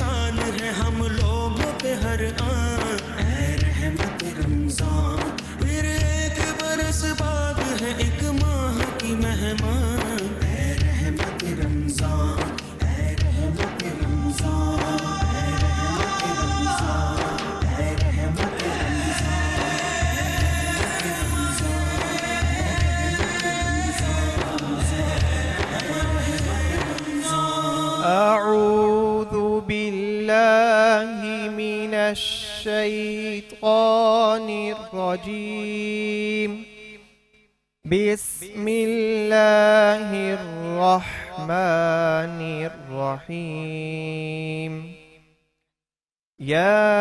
احسان ہے ہم لوگوں پہ ہر آن، اے رحمت رمضان، پھر ایک برس بعد ہے ایک ماہ کی مہمان، اے رحمت رمضان، اے رحمت رمضان، اے رحمت رمضان، اے رحمت أعوذ بالله من الشيطان الرجيم. بسم الله الرحمن الرحيم. يا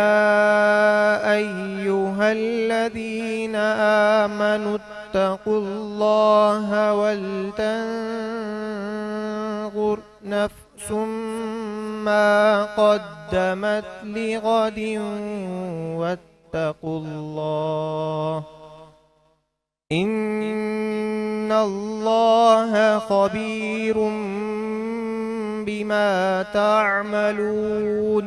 أيها الذين آمنوا اتقوا الله ولتنظر نفس ما قدمت لغد واتقوا الله إن الله خبير بما تعملون.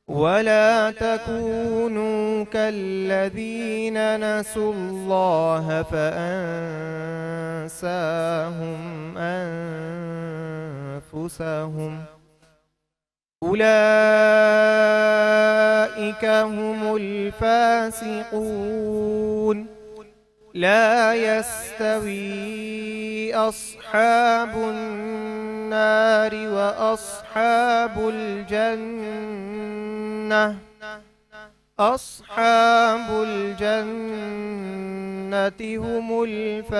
ولا تكونوا كالذين نسوا الله فأنساهم أنفسهم أولئك هم الفاسقون. لا يستوي أصحاب النار وأصحاب الجنة. أصحاب الجنة هم الفائزون.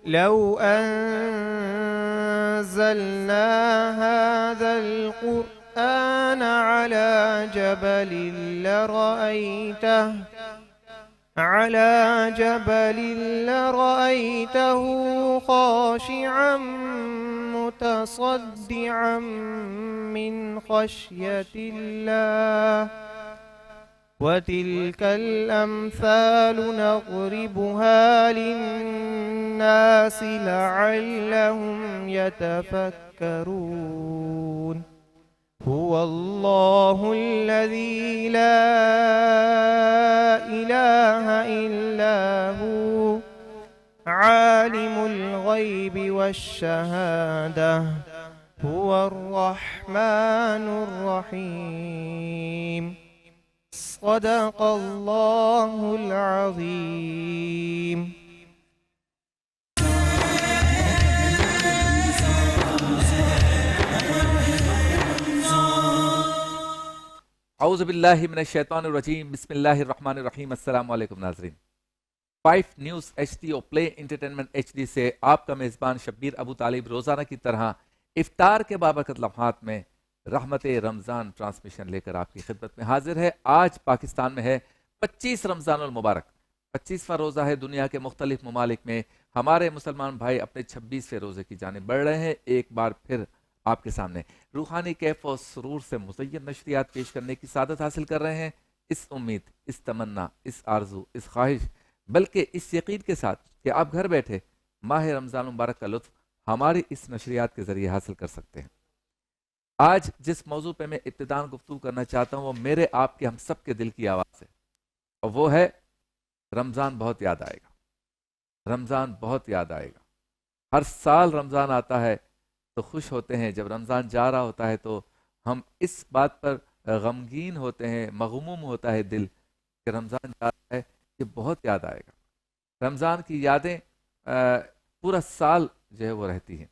لو أنزلنا هذا القرآن على جبل لرأيته خاشعا متصدعا من خشية الله. وتلك الأمثال نضربها للناس لعلهم يتفكرون. هو الله الذي لا إله إلا هو عالم الغيب والشهادة هو الرحمن الرحيم. صدق الله العظيم. اعوذ باللہ من الشیطان الرجیم، بسم اللہ الرحمن الرحیم۔ السلام علیکم ناظرین، 5 نیوز ایچ ڈی اور پلے انٹرٹینمنٹ ایچ ڈی سے آپ کا میزبان شبیر ابو طالب روزانہ کی طرح افطار کے بابرکت لمحات میں رحمت رمضان ٹرانسمیشن لے کر آپ کی خدمت میں حاضر ہے۔ آج پاکستان میں ہے 25 رمضان المبارک، 25واں روزہ ہے۔ دنیا کے مختلف ممالک میں ہمارے مسلمان بھائی اپنے 26ویں روزے کی جانب بڑھ رہے ہیں۔ ایک بار پھر آپ کے سامنے روحانی کیف و سرور سے مزین نشریات پیش کرنے کی سعادت حاصل کر رہے ہیں، اس امید، اس تمنا، اس آرزو، اس خواہش، بلکہ اس یقین کے ساتھ کہ آپ گھر بیٹھے ماہ رمضان مبارک کا لطف ہماری اس نشریات کے ذریعے حاصل کر سکتے ہیں۔ آج جس موضوع پہ میں ابتداً گفتگو کرنا چاہتا ہوں وہ میرے آپ کے ہم سب کے دل کی آواز ہے، اور وہ ہے رمضان بہت یاد آئے گا، رمضان بہت یاد آئے گا۔ ہر سال رمضان آتا ہے تو خوش ہوتے ہیں، جب رمضان جا رہا ہوتا ہے تو ہم اس بات پر غمگین ہوتے ہیں، مغموم ہوتا ہے دل کہ رمضان جا رہا ہے، یہ بہت یاد آئے گا۔ رمضان کی یادیں پورا سال جو ہے وہ رہتی ہیں،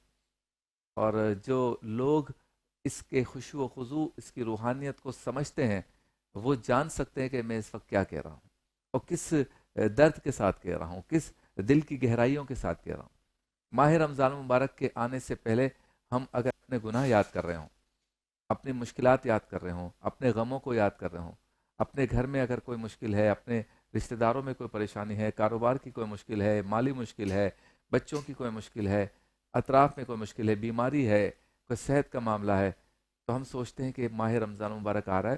اور جو لوگ اس کے خشوع و خضوع، اس کی روحانیت کو سمجھتے ہیں، وہ جان سکتے ہیں کہ میں اس وقت کیا کہہ رہا ہوں اور کس درد کے ساتھ کہہ رہا ہوں، کس دل کی گہرائیوں کے ساتھ کہہ رہا ہوں۔ ماہ رمضان مبارک کے آنے سے پہلے ہم اگر اپنے گناہ یاد کر رہے ہوں، اپنی مشکلات یاد کر رہے ہوں، اپنے غموں کو یاد کر رہے ہوں، اپنے گھر میں اگر کوئی مشکل ہے، اپنے رشتہ داروں میں کوئی پریشانی ہے، کاروبار کی کوئی مشکل ہے، مالی مشکل ہے، بچوں کی کوئی مشکل ہے، اطراف میں کوئی مشکل ہے، بیماری ہے، کوئی صحت کا معاملہ ہے، تو ہم سوچتے ہیں کہ ماہ رمضان مبارک آ رہا ہے،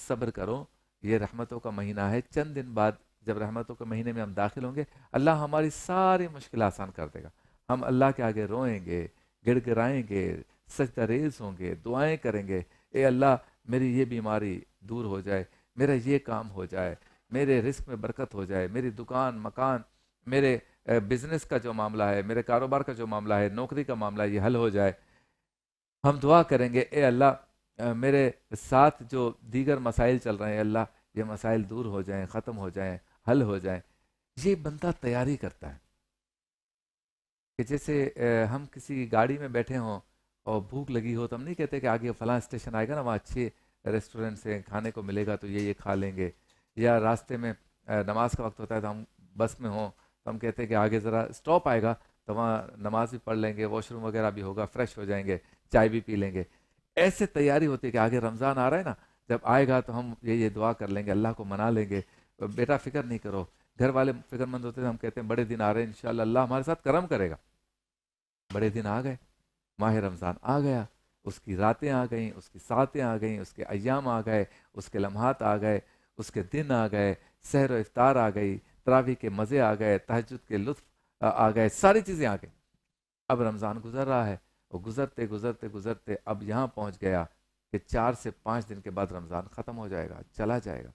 صبر کرو، یہ رحمتوں کا مہینہ ہے، چند دن بعد جب رحمتوں کے مہینے میں ہم داخل ہوں گے، اللہ ہماری ساری مشکل آسان کر دے گا، ہم اللہ کے آگے روئیں گے، گڑ گڑائیں گے، سجدہ ریز ہوں گے، دعائیں کریں گے، اے اللہ میری یہ بیماری دور ہو جائے، میرا یہ کام ہو جائے، میرے رزق میں برکت ہو جائے، میری دکان مکان، میرے بزنس کا جو معاملہ ہے، میرے کاروبار کا جو معاملہ ہے، نوکری کا معاملہ ہے، یہ حل ہو جائے۔ ہم دعا کریں گے اے اللہ میرے ساتھ جو دیگر مسائل چل رہے ہیں اللہ یہ مسائل دور ہو جائیں، ختم ہو جائیں، حل ہو جائیں۔ یہ بندہ تیاری کرتا ہے کہ جیسے ہم کسی گاڑی میں بیٹھے ہوں اور بھوک لگی ہو تو ہم نہیں کہتے کہ آگے فلاں اسٹیشن آئے گا نا، وہاں اچھے ریسٹورنٹ سے کھانے کو ملے گا تو یہ کھا لیں گے، یا راستے میں نماز کا وقت ہوتا ہے تو ہم بس میں ہوں تو ہم کہتے ہیں کہ آگے ذرا اسٹاپ آئے گا تو وہاں نماز بھی پڑھ لیں گے، واش روم وغیرہ بھی ہوگا، فریش ہو جائیں گے، چائے بھی پی لیں گے۔ ایسے تیاری ہوتی ہے کہ آگے رمضان آ رہا ہے نا، جب آئے گا تو ہم یہ دعا کر لیں گے، اللہ کو منا لیں گے، بیٹا فکر نہیں کرو۔ گھر والے فکر مند ہوتے ہیں، ہم کہتے ہیں بڑے دن آ رہے ہیں انشاءاللہ اللہ ہمارے ساتھ کرم کرے گا۔ بڑے دن آ گئے، ماہ رمضان آ گیا، اس کی راتیں آ گئیں، اس کی ساعتیں آ گئیں، اس کے ایام آ گئے، اس کے لمحات آ گئے، اس کے دن آ گئے، سحر و افطار آ گئی، تراویح کے مزے آ گئے، تہجد کے لطف آ گئے، ساری چیزیں آ گئی۔ اب رمضان گزر رہا ہے، اور گزرتے گزرتے گزرتے اب یہاں پہنچ گیا کہ 4 سے 5 دن کے بعد رمضان ختم ہو جائے گا، چلا جائے گا۔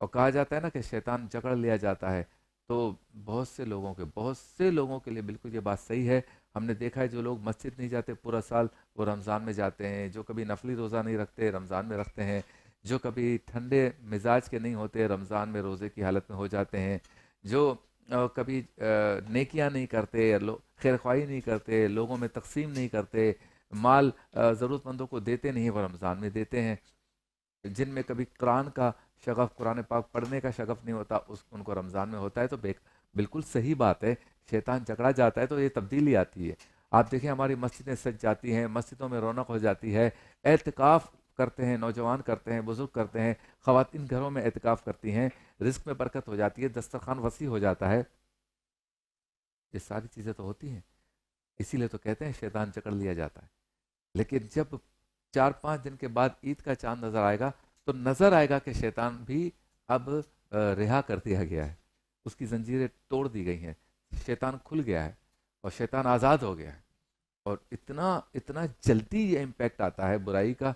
اور کہا جاتا ہے نا کہ شیطان جکڑ لیا جاتا ہے، تو بہت سے لوگوں کے لیے بالکل یہ بات صحیح ہے۔ ہم نے دیکھا ہے جو لوگ مسجد نہیں جاتے پورا سال وہ رمضان میں جاتے ہیں، جو کبھی نفلی روزہ نہیں رکھتے رمضان میں رکھتے ہیں، جو کبھی ٹھنڈے مزاج کے نہیں ہوتے رمضان میں روزے کی حالت میں ہو جاتے ہیں، جو کبھی نیکیاں نہیں کرتے، خیر خواہی نہیں کرتے، لوگوں میں تقسیم نہیں کرتے، مال ضرورت مندوں کو دیتے نہیں، وہ رمضان میں دیتے ہیں، جن میں کبھی قرآن کا شغف، قرآن پاک پڑھنے کا شغف نہیں ہوتا ان کو رمضان میں ہوتا ہے۔ تو بالکل صحیح بات ہے، شیطان جکڑا جاتا ہے تو یہ تبدیلی آتی ہے۔ آپ دیکھیں ہماری مسجدیں سج جاتی ہیں، مسجدوں میں رونق ہو جاتی ہے، اعتکاف کرتے ہیں، نوجوان کرتے ہیں، بزرگ کرتے ہیں، خواتین گھروں میں اعتکاف کرتی ہیں، رزق میں برکت ہو جاتی ہے، دسترخوان وسیع ہو جاتا ہے۔ یہ ساری چیزیں تو ہوتی ہیں، اسی لیے تو کہتے ہیں شیطان جکڑ لیا جاتا ہے۔ لیکن جب 4-5 دن کے بعد عید کا چاند نظر آئے گا تو نظر آئے گا کہ شیطان بھی اب رہا کر دیا گیا ہے، اس کی زنجیریں توڑ دی گئی ہیں، شیطان کھل گیا ہے اور شیطان آزاد ہو گیا ہے۔ اور اتنا جلدی یہ امپیکٹ آتا ہے برائی کا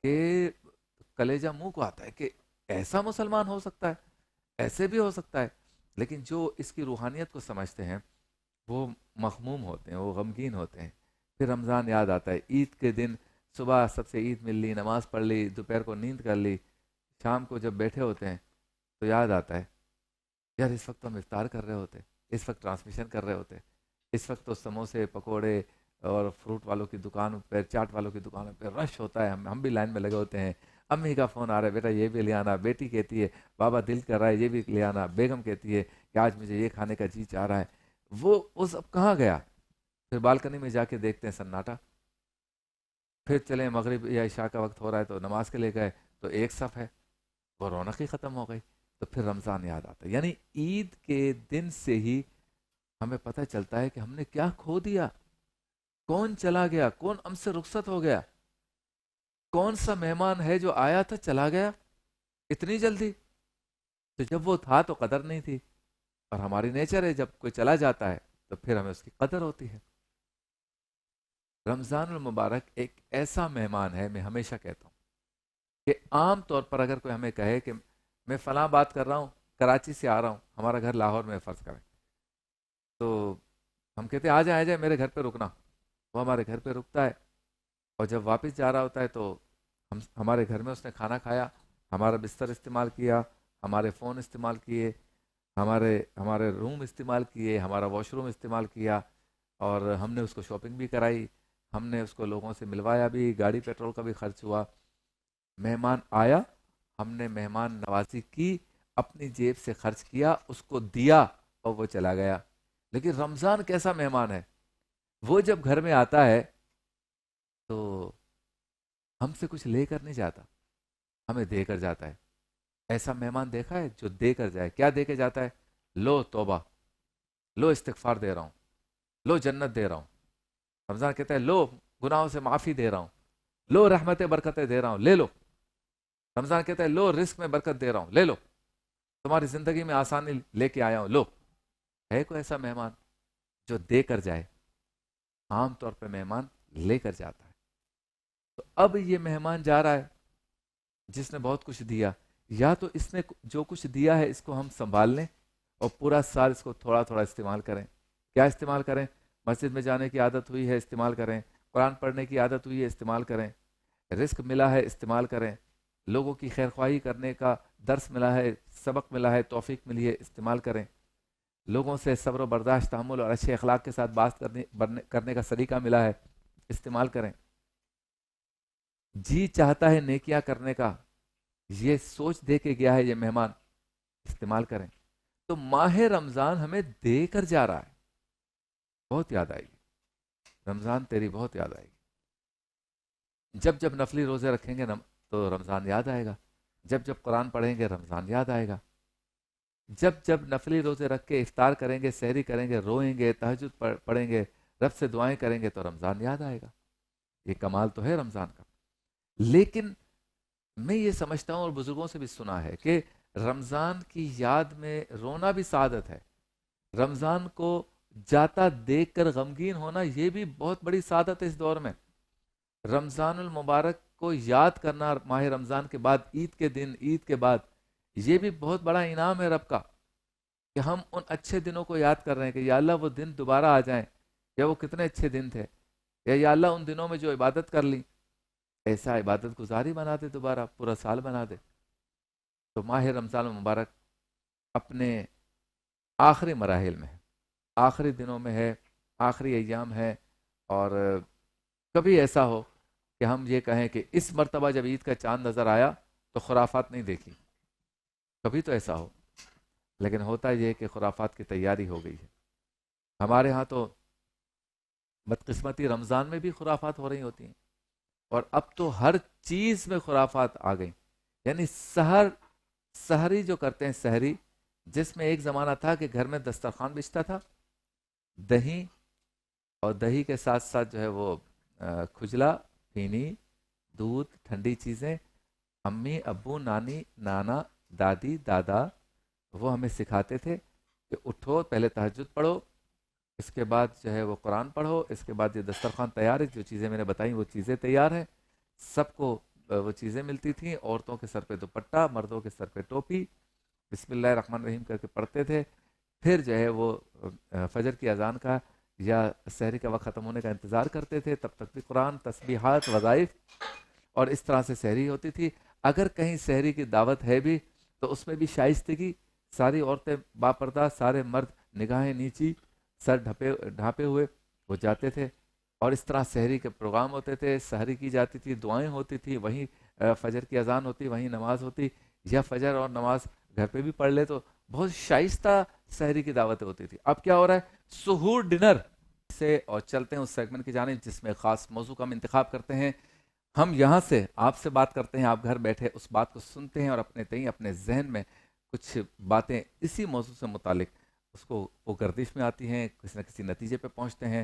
کہ کلیجہ منہ کو آتا ہے کہ ایسا مسلمان ہو سکتا ہے، ایسے بھی ہو سکتا ہے۔ لیکن جو اس کی روحانیت کو سمجھتے ہیں وہ مغموم ہوتے ہیں، وہ غمگین ہوتے ہیں۔ پھر رمضان یاد آتا ہے، عید کے دن صبح سب سے عید مل لی، نماز پڑھ لی، دوپہر کو نیند کر لی، شام کو جب بیٹھے ہوتے ہیں تو یاد آتا ہے یار اس وقت تو ہم افطار کر رہے ہوتے، اس وقت ٹرانسمیشن کر رہے ہوتے، اس وقت تو سموسے پکوڑے اور فروٹ والوں کی دکانوں پہ، چاٹ والوں کی دکانوں پہ رش ہوتا ہے، ہم بھی لائن میں لگے ہوتے ہیں، امی کا فون آ رہا ہے بیٹا یہ بھی لے آنا، بیٹی کہتی ہے بابا دل کر رہا ہے یہ بھی لے آنا، بیگم کہتی ہے کہ آج مجھے یہ کھانے کا جی چاہ رہا ہے۔ وہ سب کہاں گیا؟ پھر بالکنی میں جا کے دیکھتے ہیں سناٹا، پھر چلیں مغرب یا عشاء کا وقت ہو رہا ہے تو نماز کے لے گئے تو ایک صف ہے، وہ رونق ہی ختم ہو گئی۔ تو پھر رمضان یاد آتا ہے، یعنی عید کے دن سے ہی ہمیں پتہ چلتا ہے کہ ہم نے کیا کھو دیا، کون چلا گیا، کون ہم سے رخصت ہو گیا، کون سا مہمان ہے جو آیا تھا چلا گیا اتنی جلدی۔ تو جب وہ تھا تو قدر نہیں تھی، اور ہماری نیچر ہے جب کوئی چلا جاتا ہے تو پھر ہمیں اس کی قدر ہوتی ہے۔ رمضان المبارک ایک ایسا مہمان ہے، میں ہمیشہ کہتا ہوں کہ عام طور پر اگر کوئی ہمیں کہے کہ میں فلاں بات کر رہا ہوں، کراچی سے آ رہا ہوں، ہمارا گھر لاہور میں فرض کریں، تو ہم کہتے ہیں آ جائے میرے گھر پہ رکنا، وہ ہمارے گھر پہ رکتا ہے، اور جب واپس جا رہا ہوتا ہے تو ہمارے گھر میں اس نے کھانا کھایا، ہمارا بستر استعمال کیا، ہمارے فون استعمال کیے، ہمارے روم استعمال کیے، ہمارا واش روم استعمال کیا، اور ہم نے اس کو شاپنگ بھی کرائی، ہم نے اس کو لوگوں سے ملوایا بھی، گاڑی پیٹرول کا بھی خرچ ہوا۔ مہمان آیا، ہم نے مہمان نوازی کی، اپنی جیب سے خرچ کیا، اس کو دیا اور وہ چلا گیا۔ لیکن رمضان کیسا مہمان ہے، وہ جب گھر میں آتا ہے تو ہم سے کچھ لے کر نہیں جاتا، ہمیں دے کر جاتا ہے۔ ایسا مہمان دیکھا ہے جو دے کر جائے؟ کیا دے کے جاتا ہے؟ لو توبہ، لو استغفار دے رہا ہوں، لو جنت دے رہا ہوں۔ رمضان کہتا ہے لو گناہوں سے معافی دے رہا ہوں، لو رحمتیں برکتیں دے رہا ہوں، لے لو۔ رمضان کہتا ہے لو رزق میں برکت دے رہا ہوں، لے لو، تمہاری زندگی میں آسانی لے کے آیا ہوں، لو۔ ہے کوئی ایسا مہمان جو دے کر جائے؟ عام طور پہ مہمان لے کر جاتا ہے. تو اب یہ مہمان جا رہا ہے جس نے بہت کچھ دیا، یا تو اس نے جو کچھ دیا ہے اس کو ہم سنبھال لیں اور پورا سال اس کو تھوڑا تھوڑا استعمال کریں. کیا استعمال کریں؟ مسجد میں جانے کی عادت ہوئی ہے، استعمال کریں. قرآن پڑھنے کی عادت ہوئی ہے، استعمال کریں. رزق ملا ہے، استعمال کریں. لوگوں کی خیر خواہی کرنے کا درس ملا ہے، سبق ملا ہے، توفیق ملی ہے، استعمال کریں. لوگوں سے صبر و برداشت، تحمل اور اچھے اخلاق کے ساتھ بات کرنے کا سلیقہ ملا ہے، استعمال کریں. جی چاہتا ہے نیکیاں کرنے کا، یہ سوچ دے کے گیا ہے یہ مہمان، استعمال کریں. تو ماہ رمضان ہمیں دے کر جا رہا ہے. بہت یاد آئے گی رمضان، تیری بہت یاد آئے گی. جب جب نفلی روزے رکھیں گے تو رمضان یاد آئے گا. جب جب قرآن پڑھیں گے رمضان یاد آئے گا. جب جب نفلی روزے رکھ کے افطار کریں گے، سحری کریں گے، روئیں گے، تہجد پڑھیں گے، رب سے دعائیں کریں گے تو رمضان یاد آئے گا. یہ کمال تو ہے رمضان کا. لیکن میں یہ سمجھتا ہوں اور بزرگوں سے بھی سنا ہے کہ رمضان کی یاد میں رونا بھی سعادت ہے. رمضان کو جاتا دیکھ کر غمگین ہونا یہ بھی بہت بڑی سعادت ہے اس دور میں. رمضان المبارک کو یاد کرنا ماہ رمضان کے بعد، عید کے دن، عید کے بعد، یہ بھی بہت بڑا انعام ہے رب کا کہ ہم ان اچھے دنوں کو یاد کر رہے ہیں کہ یا اللہ وہ دن دوبارہ آ جائیں، یا وہ کتنے اچھے دن تھے، یا اللہ ان دنوں میں جو عبادت کر لی ایسا عبادت گزاری بنا دے، دوبارہ پورا سال بنا دے. تو ماہ رمضان المبارک اپنے آخری مراحل میں ہے، آخری دنوں میں ہے، آخری ایام ہے. اور کبھی ایسا ہو کہ ہم یہ کہیں کہ اس مرتبہ جب عید کا چاند نظر آیا تو خرافات نہیں دیکھی، کبھی تو ایسا ہو. لیکن ہوتا یہ کہ خرافات کی تیاری ہو گئی ہے. ہمارے ہاں تو بدقسمتی رمضان میں بھی خرافات ہو رہی ہوتی ہیں، اور اب تو ہر چیز میں خرافات آ گئیں. یعنی سحری جو کرتے ہیں، سحری جس میں ایک زمانہ تھا کہ گھر میں دسترخوان بچھتا تھا، دہی اور دہی کے ساتھ ساتھ جو ہے وہ کھجلا، پھینی، دودھ، ٹھنڈی چیزیں. امی، ابو، نانی، نانا، دادی، دادا وہ ہمیں سکھاتے تھے کہ اٹھو، پہلے تہجد پڑھو، اس کے بعد جو ہے وہ قرآن پڑھو، اس کے بعد یہ دسترخوان تیار ہے. جو چیزیں میں نے بتائیں وہ چیزیں تیار ہیں. سب کو وہ چیزیں ملتی تھیں. عورتوں کے سر پہ دوپٹہ، مردوں کے سر پہ ٹوپی، بسم اللہ الرحمن الرحیم کر کے پڑھتے تھے. پھر جو ہے وہ فجر کی اذان کا یا سحری کا وقت ختم ہونے کا انتظار کرتے تھے. تب تک بھی قرآن، تسبیحات، وظائف، اور اس طرح سے سحری ہوتی تھی. اگر کہیں سحری کی دعوت ہے بھی تو اس میں بھی شائستگی، ساری عورتیں باپردہ، سارے مرد نگاہیں نیچی، سر ڈھانپے ہوئے وہ جاتے تھے. اور اس طرح سحری کے پروگرام ہوتے تھے، سحری کی جاتی تھی، دعائیں ہوتی تھی، وہیں فجر کی اذان ہوتی، وہیں نماز ہوتی، یا فجر اور نماز گھر پہ بھی پڑھ لے تو بہت شائستہ سحری کی دعوتیں ہوتی تھی. اب کیا ہو رہا ہے؟ سحور ڈنر سے. اور چلتے ہیں اس سیگمنٹ کی جانب جس میں خاص موضوع کا ہم انتخاب کرتے ہیں. ہم یہاں سے آپ سے بات کرتے ہیں، آپ گھر بیٹھے اس بات کو سنتے ہیں اور اپنے ذہن میں کچھ باتیں اسی موضوع سے متعلق اس کو وہ گردش میں آتی ہیں، کسی نہ کسی نتیجے پہ پہنچتے ہیں.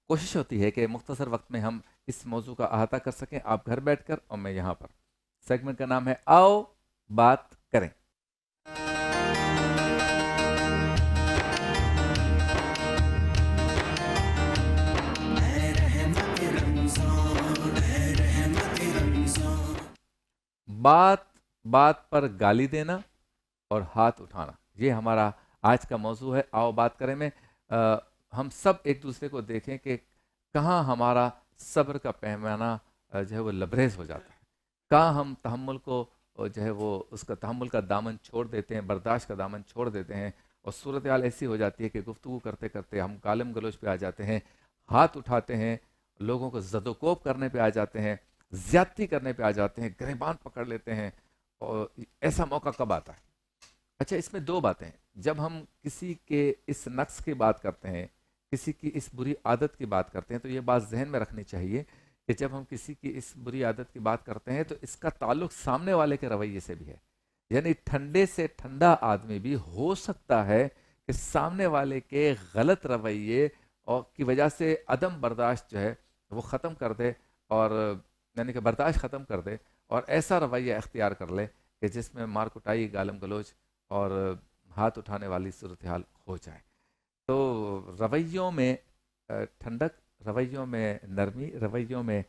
کوشش ہوتی ہے کہ مختصر وقت میں ہم اس موضوع کا احاطہ کر سکیں، آپ گھر بیٹھ کر اور میں یہاں پر. سیگمنٹ کا نام ہے آؤ بات کریں. بات پر گالی دینا اور ہاتھ اٹھانا، یہ ہمارا آج کا موضوع ہے آؤ بات کریں میں. ہم سب ایک دوسرے کو دیکھیں کہ کہاں ہمارا صبر کا پیمانہ جو ہے وہ لبریز ہو جاتا ہے، کہاں ہم تحمل کو جو ہے وہ اس کا تحمل کا دامن چھوڑ دیتے ہیں، برداشت کا دامن چھوڑ دیتے ہیں، اور صورتحال ایسی ہو جاتی ہے کہ گفتگو کرتے کرتے ہم گالم گلوچ پہ آ جاتے ہیں، ہاتھ اٹھاتے ہیں، لوگوں کو زد و کوب کرنے پہ آ جاتے ہیں، زیادتی کرنے پہ آ جاتے ہیں، گریبان پکڑ لیتے ہیں. اور ایسا موقع کب آتا ہے؟ اچھا، اس میں دو باتیں ہیں. جب ہم کسی کے اس نقص کی بات کرتے ہیں، کسی کی اس بری عادت کی بات کرتے ہیں، تو یہ بات ذہن میں رکھنی چاہیے کہ جب ہم کسی کی اس بری عادت کی بات کرتے ہیں تو اس کا تعلق سامنے والے کے رویے سے بھی ہے. یعنی ٹھنڈے سے ٹھنڈا آدمی بھی ہو سکتا ہے کہ سامنے والے کے غلط رویے اور کی وجہ سے عدم برداشت جو ہے وہ ختم کر دے، اور یعنی کہ برداشت ختم کر دے اور ایسا رویہ اختیار کر لے کہ جس میں مار کٹائی، گالم گلوچ اور ہاتھ اٹھانے والی صورتحال ہو جائے. تو رویوں میں ٹھنڈک رویوں میں نرمی، رویوں میں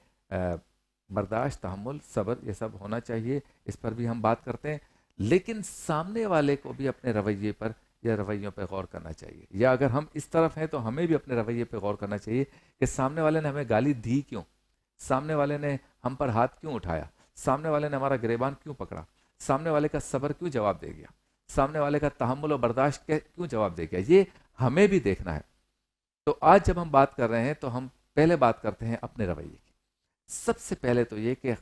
برداشت، تحمل، صبر، یہ سب ہونا چاہیے، اس پر بھی ہم بات کرتے ہیں. لیکن سامنے والے کو بھی اپنے رویے پر یا رویوں پہ غور کرنا چاہیے، یا اگر ہم اس طرف ہیں تو ہمیں بھی اپنے رویے پہ غور کرنا چاہیے کہ سامنے والے نے ہمیں گالی دی کیوں، سامنے والے نے ہم پر ہاتھ کیوں اٹھایا، سامنے والے نے ہمارا گریبان کیوں پکڑا، سامنے والے کا صبر کیوں جواب دے گیا، سامنے والے کا تحمل و برداشت کیوں جواب دے گیا، یہ ہمیں بھی دیکھنا ہے. تو آج جب ہم بات کر رہے ہیں تو ہم پہلے بات کرتے ہیں اپنے رویے کی. سب سے پہلے تو یہ کہ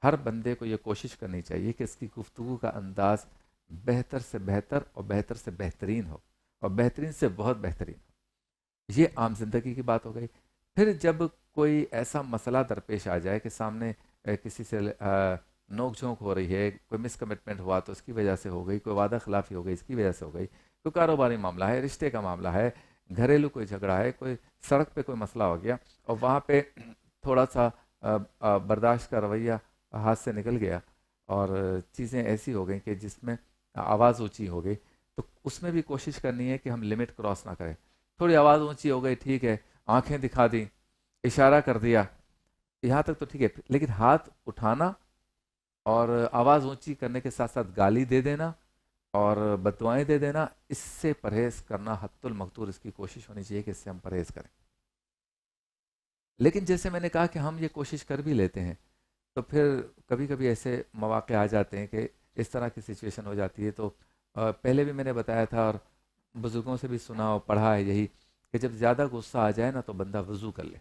ہر بندے کو یہ کوشش کرنی چاہیے کہ اس کی گفتگو کا انداز بہتر سے بہتر اور بہتر سے بہترین ہو، اور بہترین سے بہت بہترین ہو. یہ عام زندگی کی بات ہو گئی. پھر جب کوئی ایسا مسئلہ درپیش آ جائے کہ سامنے کسی سے نوک جھونک ہو رہی ہے، کوئی مس کمٹمنٹ ہوا تو اس کی وجہ سے ہو گئی، کوئی وعدہ خلافی ہو گئی اس کی وجہ سے ہو گئی، کوئی کاروباری معاملہ ہے، رشتے کا معاملہ ہے، گھریلو کوئی جھگڑا ہے، کوئی سڑک پہ کوئی مسئلہ ہو گیا اور وہاں پہ تھوڑا سا برداشت کا رویہ ہاتھ سے نکل گیا اور چیزیں ایسی ہو گئیں کہ جس میں آواز اونچی ہو گئی، تو اس میں بھی کوشش کرنی ہے کہ ہم لمٹ کراس نہ کریں. تھوڑی آواز اونچی ہو گئی ٹھیک ہے، آنکھیں دکھا دیں، اشارہ کر دیا، یہاں تک تو ٹھیک ہے، لیکن ہاتھ اٹھانا اور آواز اونچی کرنے کے ساتھ ساتھ گالی دے دینا اور بددعائیں دے دینا، اس سے پرہیز کرنا حد المقدور اس کی کوشش ہونی چاہیے کہ اس سے ہم پرہیز کریں. لیکن جیسے میں نے کہا کہ ہم یہ کوشش کر بھی لیتے ہیں تو پھر کبھی کبھی ایسے مواقع آ جاتے ہیں کہ اس طرح کی سچویشن ہو جاتی ہے. تو پہلے بھی میں نے بتایا تھا اور بزرگوں سے بھی سنا اور پڑھا ہے یہی کہ جب زیادہ غصہ آ جائے نا تو بندہ وضو کر لے،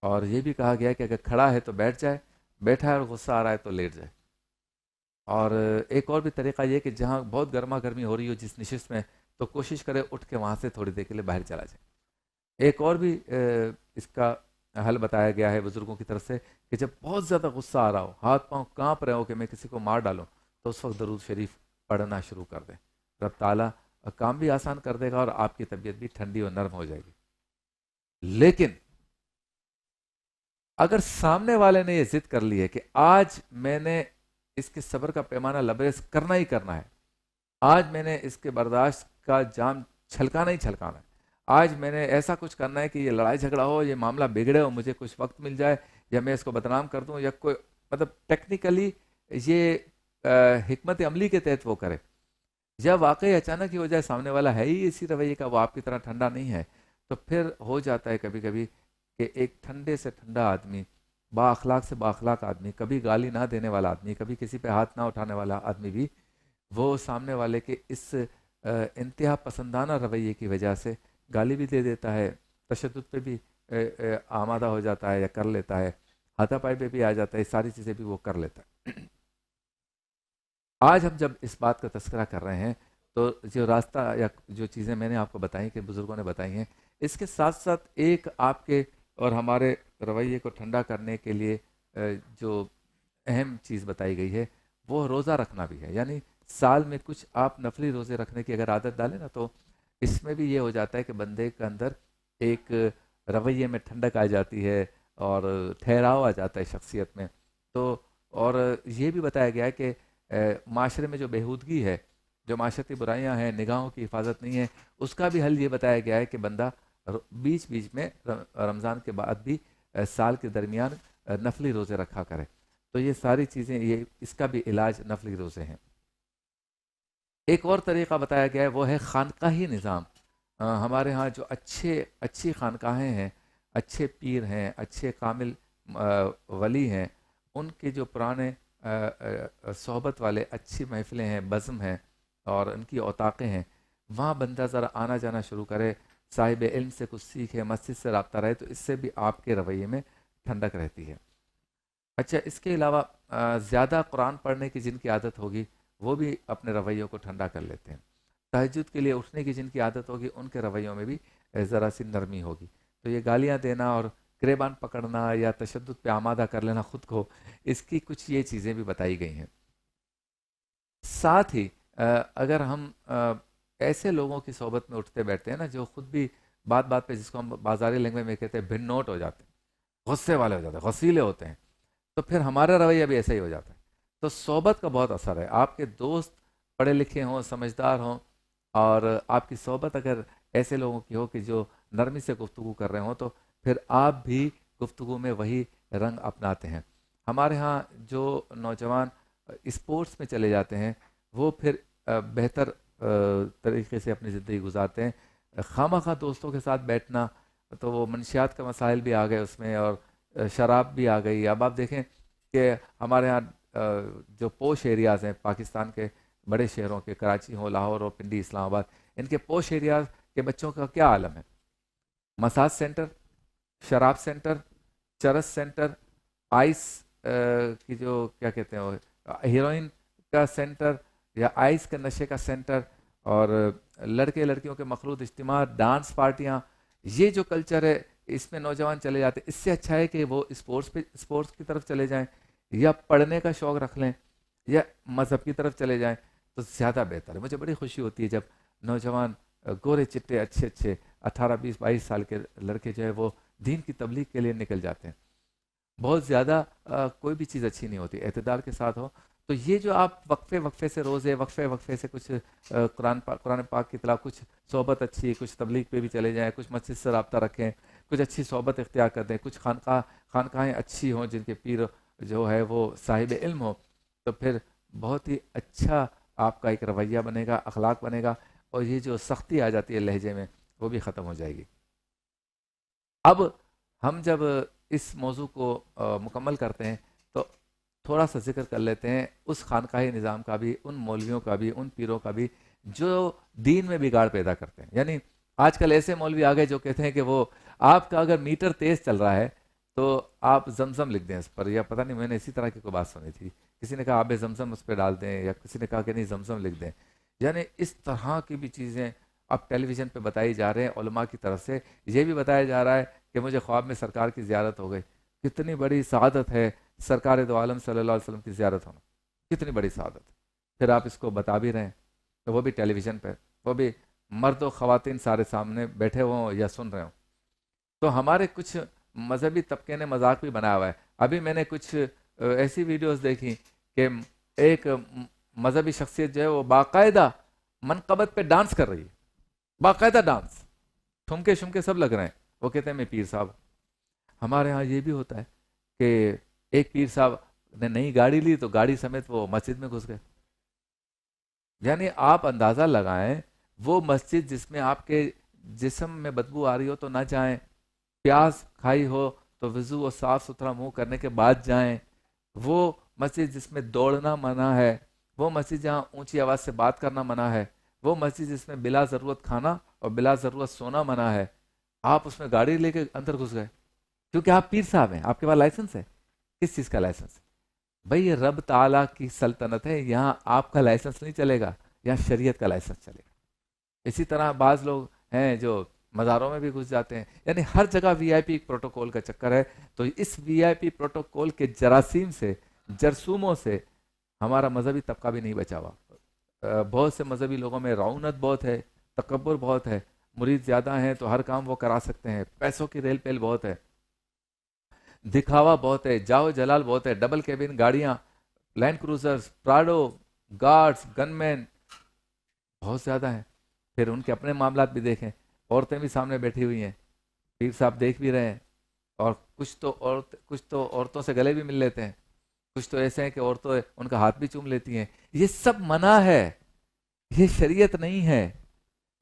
اور یہ بھی کہا گیا کہ اگر کھڑا ہے تو بیٹھ جائے، بیٹھا ہے اور غصہ آ رہا ہے تو لیٹ جائے. اور ایک اور بھی طریقہ یہ کہ جہاں بہت گرما گرمی ہو رہی ہو جس نشست میں، تو کوشش کرے اٹھ کے وہاں سے تھوڑی دیر کے لیے باہر چلا جائے. ایک اور بھی اس کا حل بتایا گیا ہے بزرگوں کی طرف سے کہ جب بہت زیادہ غصہ آ رہا ہو، ہاتھ پاؤں کانپ رہے ہو کہ میں کسی کو مار ڈالوں، تو اس وقت درود شریف پڑھنا شروع کر دیں. رب تعالیٰ کام بھی آسان کر دے گا اور آپ کی طبیعت بھی ٹھنڈی اور نرم ہو جائے گی. لیکن اگر سامنے والے نے یہ ضد کر لی ہے کہ آج میں نے اس کے صبر کا پیمانہ لبریز کرنا ہی کرنا ہے، آج میں نے اس کے برداشت کا جام چھلکانا ہی چھلکانا ہے، آج میں نے ایسا کچھ کرنا ہے کہ یہ لڑائی جھگڑا ہو، یہ معاملہ بگڑے ہو، مجھے کچھ وقت مل جائے یا میں اس کو بدنام کر دوں یا کوئی مطلب ٹیکنیکلی یہ حکمت عملی کے تحت وہ کرے، یا واقعی اچانک ہی ہو جائے سامنے والا ہے ہی اسی رویے کا، وہ آپ کی طرح ٹھنڈا نہیں ہے، تو پھر ہو جاتا ہے کبھی کبھی کہ ایک ٹھنڈے سے ٹھنڈا آدمی، با اخلاق سے با اخلاق آدمی، کبھی گالی نہ دینے والا آدمی، کبھی کسی پہ ہاتھ نہ اٹھانے والا آدمی بھی وہ سامنے والے کے اس انتہا پسندانہ رویے کی وجہ سے گالی بھی دے دیتا ہے، تشدد پہ بھی آمادہ ہو جاتا ہے یا کر لیتا ہے، ہاتھا پائی پہ بھی آ جاتا ہے، ساری چیزیں بھی وہ کر لیتا ہے. آج ہم جب اس بات کا تذکرہ کر رہے ہیں تو جو راستہ یا جو چیزیں میں نے آپ کو بتائیں کہ بزرگوں نے بتائی ہیں، اس کے ساتھ ساتھ ایک آپ کے اور ہمارے رویے کو ٹھنڈا کرنے کے لیے جو اہم چیز بتائی گئی ہے وہ روزہ رکھنا بھی ہے. یعنی سال میں کچھ آپ نفلی روزے رکھنے کی اگر عادت ڈالیں نا تو اس میں بھی یہ ہو جاتا ہے کہ بندے کے اندر ایک رویے میں ٹھنڈک آ جاتی ہے اور ٹھہراؤ آ جاتا ہے شخصیت میں. تو اور یہ بھی بتایا گیا ہے کہ معاشرے میں جو بےہودگی ہے، جو معاشرتی برائیاں ہیں، نگاہوں کی حفاظت نہیں ہے، اس کا بھی حل یہ بتایا گیا ہے کہ بندہ بیچ بیچ میں رمضان کے بعد بھی سال کے درمیان نفلی روزے رکھا کرے. تو یہ ساری چیزیں، یہ اس کا بھی علاج نفلی روزے ہیں. ایک اور طریقہ بتایا گیا ہے وہ ہے خانقاہی نظام. ہمارے ہاں جو اچھی خانقاہیں ہیں، اچھے پیر ہیں، اچھے کامل ولی ہیں، ان کے جو پرانے صحبت والے اچھی محفلیں ہیں، بزم ہیں اور ان کی اوطاقیں ہیں، وہاں بندہ ذرا آنا جانا شروع کرے، صاحب علم سے کچھ سیکھے، مسجد سے رابطہ رہے، تو اس سے بھی آپ کے رویے میں ٹھنڈک رہتی ہے. اچھا، اس کے علاوہ زیادہ قرآن پڑھنے کی جن کی عادت ہوگی وہ بھی اپنے رویوں کو ٹھنڈا کر لیتے ہیں. تہجد کے لیے اٹھنے کی جن کی عادت ہوگی ان کے رویوں میں بھی ذرا سی نرمی ہوگی. تو یہ گالیاں دینا اور گریبان پکڑنا یا تشدد پہ آمادہ کر لینا خود کو، اس کی کچھ یہ چیزیں بھی بتائی گئی ہیں. ساتھ ہی اگر ہم ایسے لوگوں کی صحبت میں اٹھتے بیٹھتے ہیں نا جو خود بھی بات بات پہ، جس کو ہم بازاری لینگویج میں کہتے ہیں بھن نوٹ ہو جاتے ہیں، غصے والے ہو جاتے ہیں، غصیلے ہوتے ہیں، تو پھر ہمارا رویہ بھی ایسا ہی ہو جاتا ہے. تو صحبت کا بہت اثر ہے. آپ کے دوست پڑھے لکھے ہوں، سمجھدار ہوں، اور آپ کی صحبت اگر ایسے لوگوں کی ہو کہ جو نرمی سے گفتگو کر رہے ہوں، تو پھر آپ بھی گفتگو میں وہی رنگ اپناتے ہیں. ہمارے ہاں جو نوجوان اسپورٹس میں چلے جاتے ہیں وہ پھر بہتر طریقے سے اپنی زندگی گزارتے ہیں. خواہ دوستوں کے ساتھ بیٹھنا تو وہ منشیات کا مسائل بھی آ گئے اس میں، اور شراب بھی آ گئی. اب آپ دیکھیں کہ ہمارے ہاں جو پوش ایریاز ہیں پاکستان کے بڑے شہروں کے، کراچی ہو، لاہور ہو، پنڈی، اسلام آباد، ان کے پوش ایریاز کے بچوں کا کیا عالم ہے. مساج سینٹر، شراب سینٹر، چرس سینٹر، آئس کی جو کیا کہتے ہیں وہ ہیروئن کا سینٹر یا آئس کے نشے کا سینٹر، اور لڑکے لڑکیوں کے مخلوط اجتماع، ڈانس پارٹیاں. یہ جو کلچر ہے اس میں نوجوان چلے جاتے ہیں. اس سے اچھا ہے کہ وہ اسپورٹس کی طرف چلے جائیں، یا پڑھنے کا شوق رکھ لیں، یا مذہب کی طرف چلے جائیں تو زیادہ بہتر ہے. مجھے بڑی خوشی ہوتی ہے جب نوجوان گورے چٹے اچھے 18 20 22 سال کے لڑکے جو ہے وہ دین کی تبلیغ کے لیے نکل جاتے ہیں. بہت زیادہ کوئی بھی چیز اچھی نہیں ہوتی، اعتدال کے ساتھ ہو. تو یہ جو آپ وقفے سے روزے، وقفے سے کچھ قرآن پاک کی تلاوت، کچھ صحبت اچھی، کچھ تبلیغ پہ بھی چلے جائیں، کچھ مسجد سے رابطہ رکھیں، کچھ اچھی صحبت اختیار کر دیں، کچھ خانقاہیں اچھی ہوں جن کے پیر جو ہے وہ صاحب علم ہو، تو پھر بہت ہی اچھا آپ کا ایک رویہ بنے گا، اخلاق بنے گا، اور یہ جو سختی آ جاتی ہے لہجے میں وہ بھی ختم ہو جائے گی. اب ہم جب اس موضوع کو مکمل کرتے ہیں تو تھوڑا سا ذکر کر لیتے ہیں اس خانقاہی نظام کا بھی، ان مولویوں کا بھی، ان پیروں کا بھی جو دین میں بگاڑ پیدا کرتے ہیں. یعنی آج کل ایسے مولوی آ گئے جو کہتے ہیں کہ وہ آپ کا اگر میٹر تیز چل رہا ہے تو آپ زمزم لکھ دیں اس پر، یا پتہ نہیں میں نے اسی طرح کی کوئی بات سنی تھی، کسی نے کہا آب زمزم اس پہ ڈال دیں، یا کسی نے کہا کہ نہیں زمزم لکھ دیں. یعنی اس طرح کی بھی چیزیں اب ٹیلی ویژن پہ بتائی جا رہے ہیں علماء کی طرف سے. یہ بھی بتایا جا رہا ہے کہ مجھے خواب میں سرکار کی زیارت ہو گئی. کتنی بڑی سعادت ہے سرکار دو عالم صلی اللہ علیہ وسلم کی زیارت ہونا، کتنی بڑی سعادت. پھر آپ اس کو بتا بھی رہے ہیں تو وہ بھی ٹیلی ویژن پہ، وہ بھی مرد و خواتین سارے سامنے بیٹھے ہوں یا سن رہے ہوں. تو ہمارے کچھ مذہبی طبقے نے مذاق بھی بنایا ہوا ہے. ابھی میں نے کچھ ایسی ویڈیوز دیکھی کہ ایک مذہبی شخصیت جو ہے وہ باقاعدہ منقبت پہ ڈانس کر رہی ہے، باقاعدہ ڈانس، ٹھمکے شمکے سب لگ رہے ہیں. وہ کہتے ہیں میں پیر صاحب. ہمارے ہاں یہ بھی ہوتا ہے کہ ایک پیر صاحب نے نئی گاڑی لی تو گاڑی سمیت وہ مسجد میں گھس گئے. یعنی آپ اندازہ لگائیں وہ مسجد جس میں آپ کے جسم میں بدبو آ رہی ہو تو نہ جائیں، پیاس کھائی ہو تو وضو اور صاف ستھرا منہ کرنے کے بعد جائیں، وہ مسجد جس میں دوڑنا منع ہے، وہ مسجد جہاں اونچی آواز سے بات کرنا منع ہے، وہ مسجد جس میں بلا ضرورت کھانا اور بلا ضرورت سونا منع ہے، آپ اس میں گاڑی لے کے اندر گھس گئے کیونکہ آپ پیر صاحب ہیں. آپ کے پاس لائسنس ہے. کس چیز کا لائسنس ہے بھائی؟ یہ رب تعالیٰ کی سلطنت ہے، یہاں آپ کا لائسنس نہیں چلے گا، یہاں شریعت کا لائسنس چلے گا. اسی طرح بعض لوگ ہیں جو مزاروں میں بھی گھس جاتے ہیں. یعنی ہر جگہ وی آئی پی پروٹوکول کا چکر ہے. تو اس وی آئی پی پروٹوکول کے جراثیم سے، جرثوموں سے ہمارا مذہبی طبقہ بھی نہیں بچا ہوا. بہت سے مذہبی لوگوں میں رعونت بہت ہے، تکبر بہت ہے، مرید زیادہ ہیں تو ہر کام وہ کرا سکتے ہیں، پیسوں کی ریل پیل بہت ہے، دکھاوا بہت ہے، جاؤ جلال بہت ہے، ڈبل کیبن گاڑیاں، لینڈ کروزرز، پراڈو، گارڈز، گن مین بہت زیادہ ہیں. پھر ان کے اپنے معاملات بھی دیکھیں، عورتیں بھی سامنے بیٹھی ہوئی ہیں، پیر صاحب دیکھ بھی رہے ہیں، اور کچھ تو عورتوں سے گلے بھی مل لیتے ہیں، کچھ تو ایسے ہیں کہ عورتیں ان کا ہاتھ بھی چوم لیتی ہیں. یہ سب منع ہے، یہ شریعت نہیں ہے.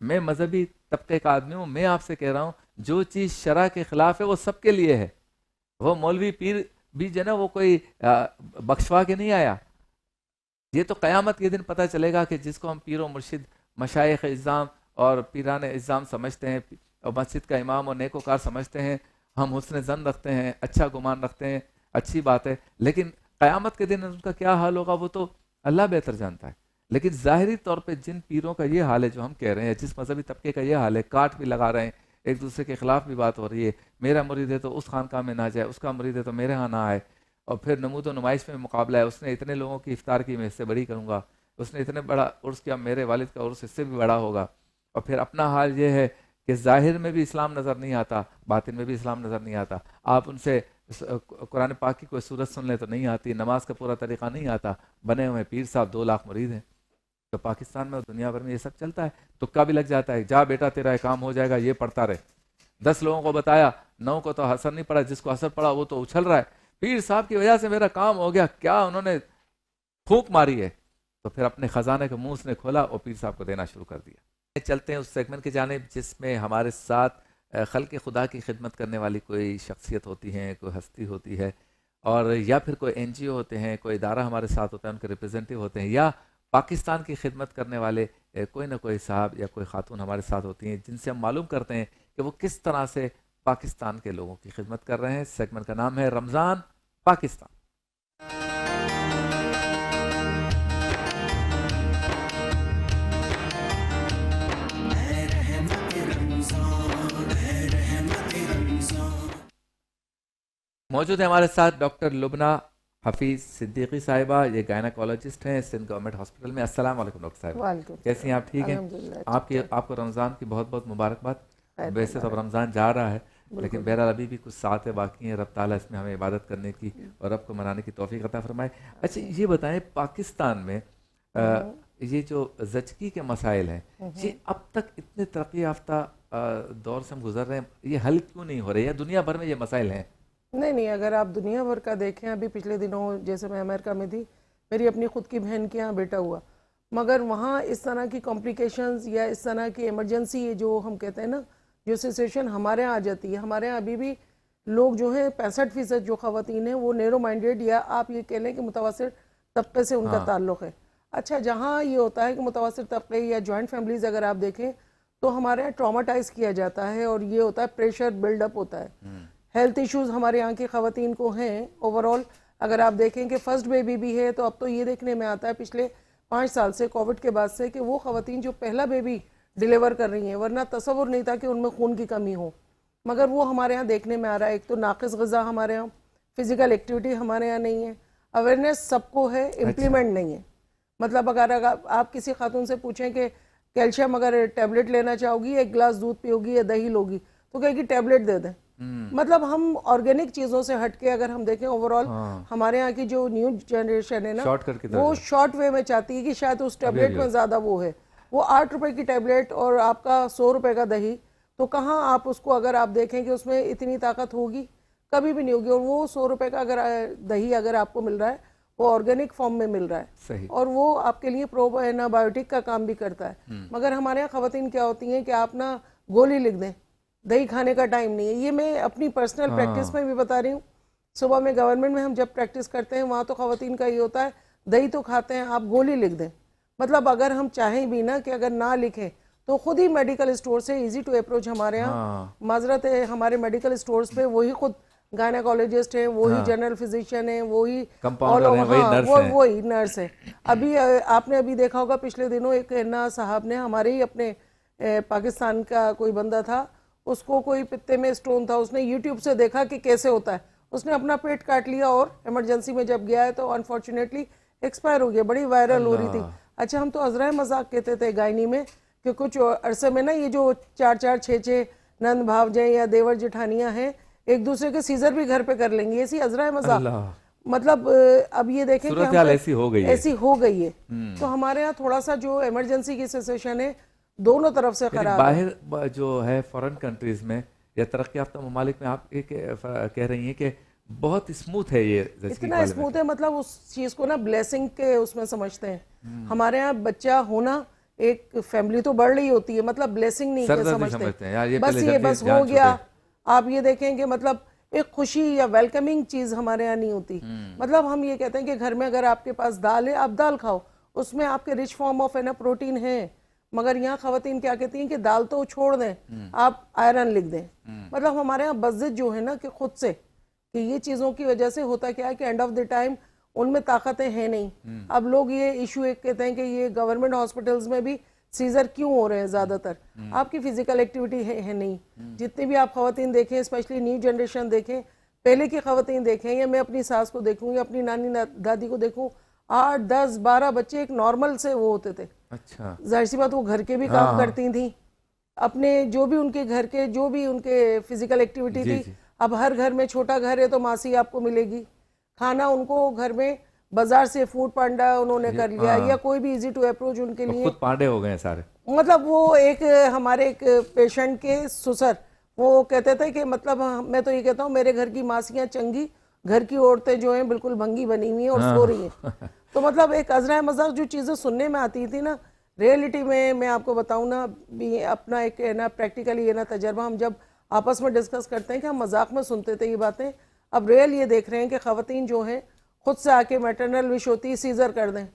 میں مذہبی طبقے کا آدمی ہوں، میں آپ سے کہہ رہا ہوں جو چیز شرع کے خلاف ہے وہ سب کے لیے ہے. وہ مولوی پیر بھی جو ہے نا وہ کوئی بخشوا کے نہیں آیا. یہ تو قیامت کے دن پتہ چلے گا کہ جس کو ہم پیر و مرشد، مشائخ اعظام اور پیران اعظام سمجھتے ہیں، اور مسجد کا امام اور نیکوکار سمجھتے ہیں، ہم حسن ظن رکھتے ہیں، اچھا گمان رکھتے ہیں، اچھی بات ہے، لیکن قیامت کے دن ان کا کیا حال ہوگا وہ تو اللہ بہتر جانتا ہے. لیکن ظاہری طور پہ جن پیروں کا یہ حال ہے جو ہم کہہ رہے ہیں، جس مذہبی طبقے کا یہ حال ہے، کاٹ بھی لگا رہے ہیں، ایک دوسرے کے خلاف بھی بات ہو رہی ہے، میرا مرید ہے تو اس خانقاہ میں نہ جائے، اس کا مرید ہے تو میرے ہاں نہ آئے، اور پھر نمود و نمائش میں مقابلہ ہے، اس نے اتنے لوگوں کی افطار کی میں اس سے بڑی کروں گا، اس نے اتنے بڑا عرس کیا میرے والد کا عرس اس سے بھی بڑا ہوگا. اور پھر اپنا حال یہ ہے کہ ظاہر میں بھی اسلام نظر نہیں آتا، باطن میں بھی اسلام نظر نہیں آتا. آپ ان سے قرآن پاک کی کوئی سورت سن لیں تو نہیں آتی، نماز کا پورا طریقہ نہیں آتا، بنے ہوئے پیر صاحب 2 لاکھ مرید ہیں. تو پاکستان میں اور دنیا بھر میں یہ سب چلتا ہے، تکا بھی لگ جاتا ہے، جا بیٹا تیرا کام ہو جائے گا، یہ پڑھتا رہے. 10 لوگوں کو بتایا, 9 کو تو اثر نہیں پڑا, جس کو اثر پڑا وہ تو اچھل رہا ہے, پیر صاحب کی وجہ سے میرا کام ہو گیا. کیا انہوں نے پھونک ماری ہے, تو پھر اپنے خزانے کا منہ اس نے کھولا اور پیر صاحب کو دینا شروع کر دیا. چلتے ہیں اس سیگمنٹ کی جانب جس میں ہمارے ساتھ خلق خدا کی خدمت کرنے والی کوئی شخصیت ہوتی ہے, کوئی ہستی ہوتی ہے, اور یا پھر کوئی این جی او ہوتے ہیں, کوئی ادارہ ہمارے ساتھ ہوتا ہے, ان کے ریپرزینٹیو ہوتے ہیں, یا پاکستان کی خدمت کرنے والے کوئی نہ کوئی صاحب یا کوئی خاتون ہمارے ساتھ ہوتی ہیں, جن سے ہم معلوم کرتے ہیں کہ وہ کس طرح سے پاکستان کے لوگوں کی خدمت کر رہے ہیں. سیگمنٹ کا نام ہے رمضان پاکستان. موجود ہے ہمارے ساتھ ڈاکٹر لبنہ حفیظ صدیقی صاحبہ, یہ گائناکالوجسٹ ہیں سندھ گورنمنٹ ہاسپٹل میں. السلام علیکم ڈاکٹر صاحبہ, کیسی ہیں آپ؟ ٹھیک ہیں, آپ کو رمضان کی بہت بہت مبارکباد. ویسے تو اب رمضان جا رہا ہے, لیکن بہرحال ابھی بھی کچھ ساعتیں باقی ہیں. رب تعالیٰ اس میں ہمیں عبادت کرنے کی اور رب کو منانے کی توفیق عطا فرمائے. اچھا یہ بتائیں, پاکستان میں یہ جو زچگی کے مسائل ہیں, یہ اب تک اتنے ترقی یافتہ دور سے ہم گزر رہے ہیں, یہ حل کیوں نہیں ہو رہے, یا دنیا بھر میں یہ مسائل ہیں؟ نہیں, اگر آپ دنیا بھر کا دیکھیں, ابھی پچھلے دنوں جیسے میں امریکہ میں تھی, میری اپنی خود کی بہن کے یہاں بیٹا ہوا, مگر وہاں اس طرح کی کمپلیکیشنز یا اس طرح کی ایمرجنسی جو ہم کہتے ہیں نا, جو سچویشن ہمارے یہاں آ جاتی ہے. ہمارے یہاں ابھی بھی لوگ جو ہیں 65% جو خواتین ہیں وہ نیرو مائنڈیڈ, یا آپ یہ کہہ لیں کہ متوسط طبقے سے ان کا تعلق ہے. اچھا, جہاں یہ ہوتا ہے کہ متوسط طبقے یا جوائنٹ فیملیز اگر آپ دیکھیں تو ہمارے یہاں ٹراماٹائز کیا جاتا ہے, اور یہ ہوتا ہے پریشر بلڈ اپ ہوتا ہے. ہیلتھ ایشوز ہمارے یہاں کی خواتین کو ہیں اوورال. اگر آپ دیکھیں کہ فرسٹ بیبی بھی ہے, تو اب تو یہ دیکھنے میں آتا ہے پچھلے 5 سال سے کووڈ کے بعد سے, کہ وہ خواتین جو پہلا بیبی ڈیلیور کر رہی ہیں, ورنہ تصور نہیں تھا کہ ان میں خون کی کمی ہو, مگر وہ ہمارے یہاں دیکھنے میں آ رہا ہے. ایک تو ناقص غذا ہمارے یہاں, فزیکل ایکٹیویٹی ہمارے یہاں نہیں ہے, اویئرنیس سب کو ہے, امپلیمنٹ نہیں ہے. مطلب اگر آپ کسی خاتون سے پوچھیں کہ کیلشیم اگر ٹیبلٹ لینا چاہو گی, 1 گلاس دودھ پیو گی یا دہی لوگی, تو کہے گی ٹیبلٹ دے دیں. مطلب ہم آرگینک چیزوں سے ہٹ کے اگر ہم دیکھیں اوورال, ہمارے یہاں کی جو نیو جنریشن ہے نا, وہ شارٹ وے میں چاہتی ہے کہ شاید اس ٹیبلٹ میں زیادہ وہ ہے. وہ 8 روپے کی ٹیبلٹ اور آپ کا 100 روپے کا دہی, تو کہاں آپ اس کو اگر آپ دیکھیں کہ اس میں اتنی طاقت ہوگی, کبھی بھی نہیں ہوگی. اور وہ 100 روپے کا اگر دہی اگر آپ کو مل رہا ہے, وہ آرگینک فارم میں مل رہا ہے, اور وہ آپ کے لیے پروبائنا بایوٹک کا کام بھی کرتا ہے. مگر ہمارے یہاں خواتین کیا ہوتی ہیں کہ آپ نا گولی لکھ دیں, دہی کھانے کا ٹائم نہیں ہے. یہ میں اپنی پرسنل پریکٹس میں بھی بتا رہی ہوں. صبح میں گورنمنٹ میں ہم جب پریکٹس کرتے ہیں, وہاں تو خواتین کا یہ ہوتا ہے, دہی تو کھاتے ہیں, آپ گولی لکھ دیں. مطلب اگر ہم چاہیں بھی نا کہ اگر نہ لکھیں, تو خود ہی میڈیکل اسٹور سے ایزی ٹو اپروچ ہمارے یہاں, معذرت ہے, ہمارے میڈیکل اسٹورز پہ وہی خود گائناکالوجسٹ ہیں, وہی جنرل فزیشین ہیں, وہی وہی نرس ہیں. ابھی آپ نے ابھی دیکھا ہوگا پچھلے دنوں ایک صاحب نے, ہمارے ہی اپنے پاکستان کا کوئی بندہ تھا, اس کو کوئی پتے میں اسٹون تھا, اس نے یوٹیوب سے دیکھا کہ کیسے ہوتا ہے, اس نے اپنا پیٹ کاٹ لیا, اور ایمرجنسی میں جب گیا ہے تو انفارچونیٹلی ایکسپائر ہو گیا. بڑی وائرل ہو رہی تھی. اچھا, ہم تو عذرائے مذاق کہتے تھے گائنی میں کہ کچھ عرصے میں نا یہ جو 4 6 نند بھاوجیں یا دیور جٹھانیاں ہیں, ایک دوسرے کے سیزر بھی گھر پہ کر لیں گے, ایسی عذرائے مذاق. مطلب اب یہ دیکھیں کہ ایسی ہو گئی ہے. تو ہمارے ہاں تھوڑا سا جو ایمرجنسی کی سچویشن ہے دونوں طرف سے خراب ہے. باہر جو ہے فورن کنٹریز میں یا ترقی یافتہ ممالک میں, آپ کہہ رہی ہیں کہ بہت اسموتھ ہے, یہ اتنا اسموتھ ہے, مطلب اس چیز کو نا بلیسنگ کے اس میں سمجھتے ہیں. ہمارے ہاں بچہ ہونا ایک فیملی تو بڑھ رہی ہوتی ہے, مطلب بلیسنگ نہیں سمجھتے, بس یہ بس ہو گیا. آپ یہ دیکھیں کہ مطلب ایک خوشی یا ویلکمنگ چیز ہمارے یہاں نہیں ہوتی. مطلب ہم یہ کہتے ہیں کہ گھر میں اگر آپ کے پاس دال ہے, آپ دال کھاؤ, اس میں آپ کے رچ فارم آف پروٹین ہے. مگر یہاں خواتین کیا کہتی ہیں کہ دال تو چھوڑ دیں, آپ آئرن لکھ دیں. مطلب ہمارے یہاں بزد جو ہے نا کہ خود سے, کہ یہ چیزوں کی وجہ سے ہوتا کیا ہے کہ اینڈ آف دی ٹائم ان میں طاقتیں ہیں نہیں. اب لوگ یہ ایشو ایک کہتے ہیں کہ یہ گورنمنٹ ہاسپٹلز میں بھی سیزر کیوں ہو رہے ہیں زیادہ تر, آپ کی فزیکل ایکٹیویٹی ہے نہیں. جتنی بھی آپ خواتین دیکھیں, اسپیشلی نیو جنریشن دیکھیں, پہلے کی خواتین دیکھیں, یا میں اپنی ساس کو دیکھوں یا اپنی نانی دادی کو دیکھوں, 8 10 12 بچے ایک نارمل سے وہ ہوتے تھے. اچھا, ظاہر سی بات وہ گھر کے بھی کام کرتی تھیں, اپنے جو بھی ان کے گھر کے جو بھی ان کے فزیکل ایکٹیویٹی تھی. اب ہر گھر میں چھوٹا گھر ہے تو ماسی آپ کو ملے گی. کھانا ان کو گھر میں بازار سے فوڈ پانڈا انہوں نے کر لیا, یا کوئی بھی ایزی ٹو اپروچ ان کے لیے خود پانڈے ہو گئے سارے. مطلب وہ ایک ہمارے ایک پیشنٹ کے سسر وہ کہتے تھے کہ مطلب میں تو یہ کہتا ہوں میرے گھر کی ماسیاں چنگی، گھر کی عورتیں جو ہیں بالکل بھنگی بنی ہوئی ہیں اور سو رہی ہیں. تو مطلب ایک ازرائے مزاح جو چیزیں سننے میں آتی تھی نا، ریئلٹی میں آپ کو بتاؤں نا بھی اپنا ایک نا پریکٹیکلی یہ نا تجربہ ہم جب آپس میں ڈسکس کرتے ہیں کہ ہم مذاق میں سنتے تھے یہ باتیں، اب ریئل یہ دیکھ رہے ہیں کہ خواتین جو ہیں خود سے آ کے میٹرنل وش ہوتی ہے سیزر کر دیں،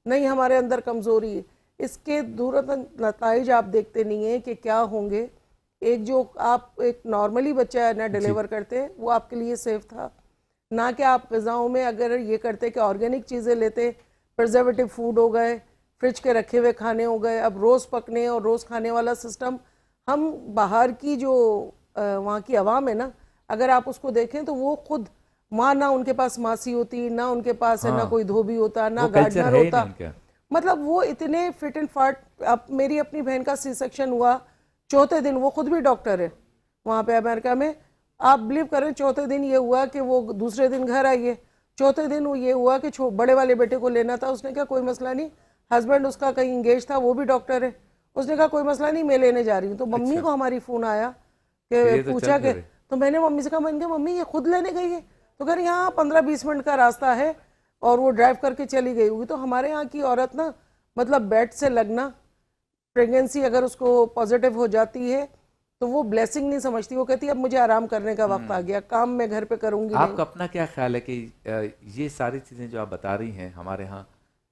نہیں ہمارے اندر کمزوری ہے. اس کے دورت نتائج آپ دیکھتے نہیں ہیں کہ کیا ہوں گے. ایک جو آپ ایک نارملی بچہ نہ ڈیلیور کرتے وہ آپ کے لیے سیف تھا، نہ کہ آپ غذاؤں میں اگر یہ کرتے کہ آرگینک چیزیں لیتے، پرزرویٹو فوڈ ہو گئے، فریج کے رکھے ہوئے کھانے ہو گئے، اب روز پکنے اور روز کھانے والا سسٹم. ہم باہر کی جو وہاں کی عوام ہے نا، اگر آپ اس کو دیکھیں تو وہ خود ماں نہ ان کے پاس ماسی ہوتی، نہ ان کے پاس نہ کوئی دھوبی ہوتا، نہ گارڈنر ہوتا. مطلب وہ اتنے فٹ اینڈ فاٹ. اب میری اپنی بہن کا سی سیکشن ہوا، چوتھے دن وہ خود بھی ڈاکٹر ہے وہاں پہ امریکہ میں، آپ بلیو کریں چوتھے دن یہ ہوا کہ وہ دوسرے دن گھر آئیے. چوتھے دن وہ یہ ہوا کہ بڑے والے بیٹے کو لینا تھا، اس نے کہا کوئی مسئلہ نہیں، ہسبینڈ اس کا کہیں انگیج تھا وہ بھی ڈاکٹر ہے، اس نے کہا کوئی مسئلہ نہیں میں لینے جا رہی ہوں. تو ممی کو ہماری فون آیا کہ پوچھا کہ، تو میں نے ممی سے کہا، میں نے کہا ممی یہ خود لینے گئی ہے؟ تو کہہ رہی یہاں 15-20 منٹ کا راستہ ہے اور وہ ڈرائیو کر کے چلی گئی ہوگی. تو ہمارے ہاں کی عورت نا مطلب بیڈ سے لگنا، پریگننسی اگر اس کو پازیٹیو ہو جاتی ہے تو وہ بلیسنگ نہیں سمجھتی، وہ کہتی ہے اب مجھے آرام کرنے کا وقت آ گیا، کام میں گھر پہ کروں گی. آپ کا اپنا کیا خیال ہے کہ یہ ساری چیزیں جو آپ بتا رہی ہیں ہمارے ہاں،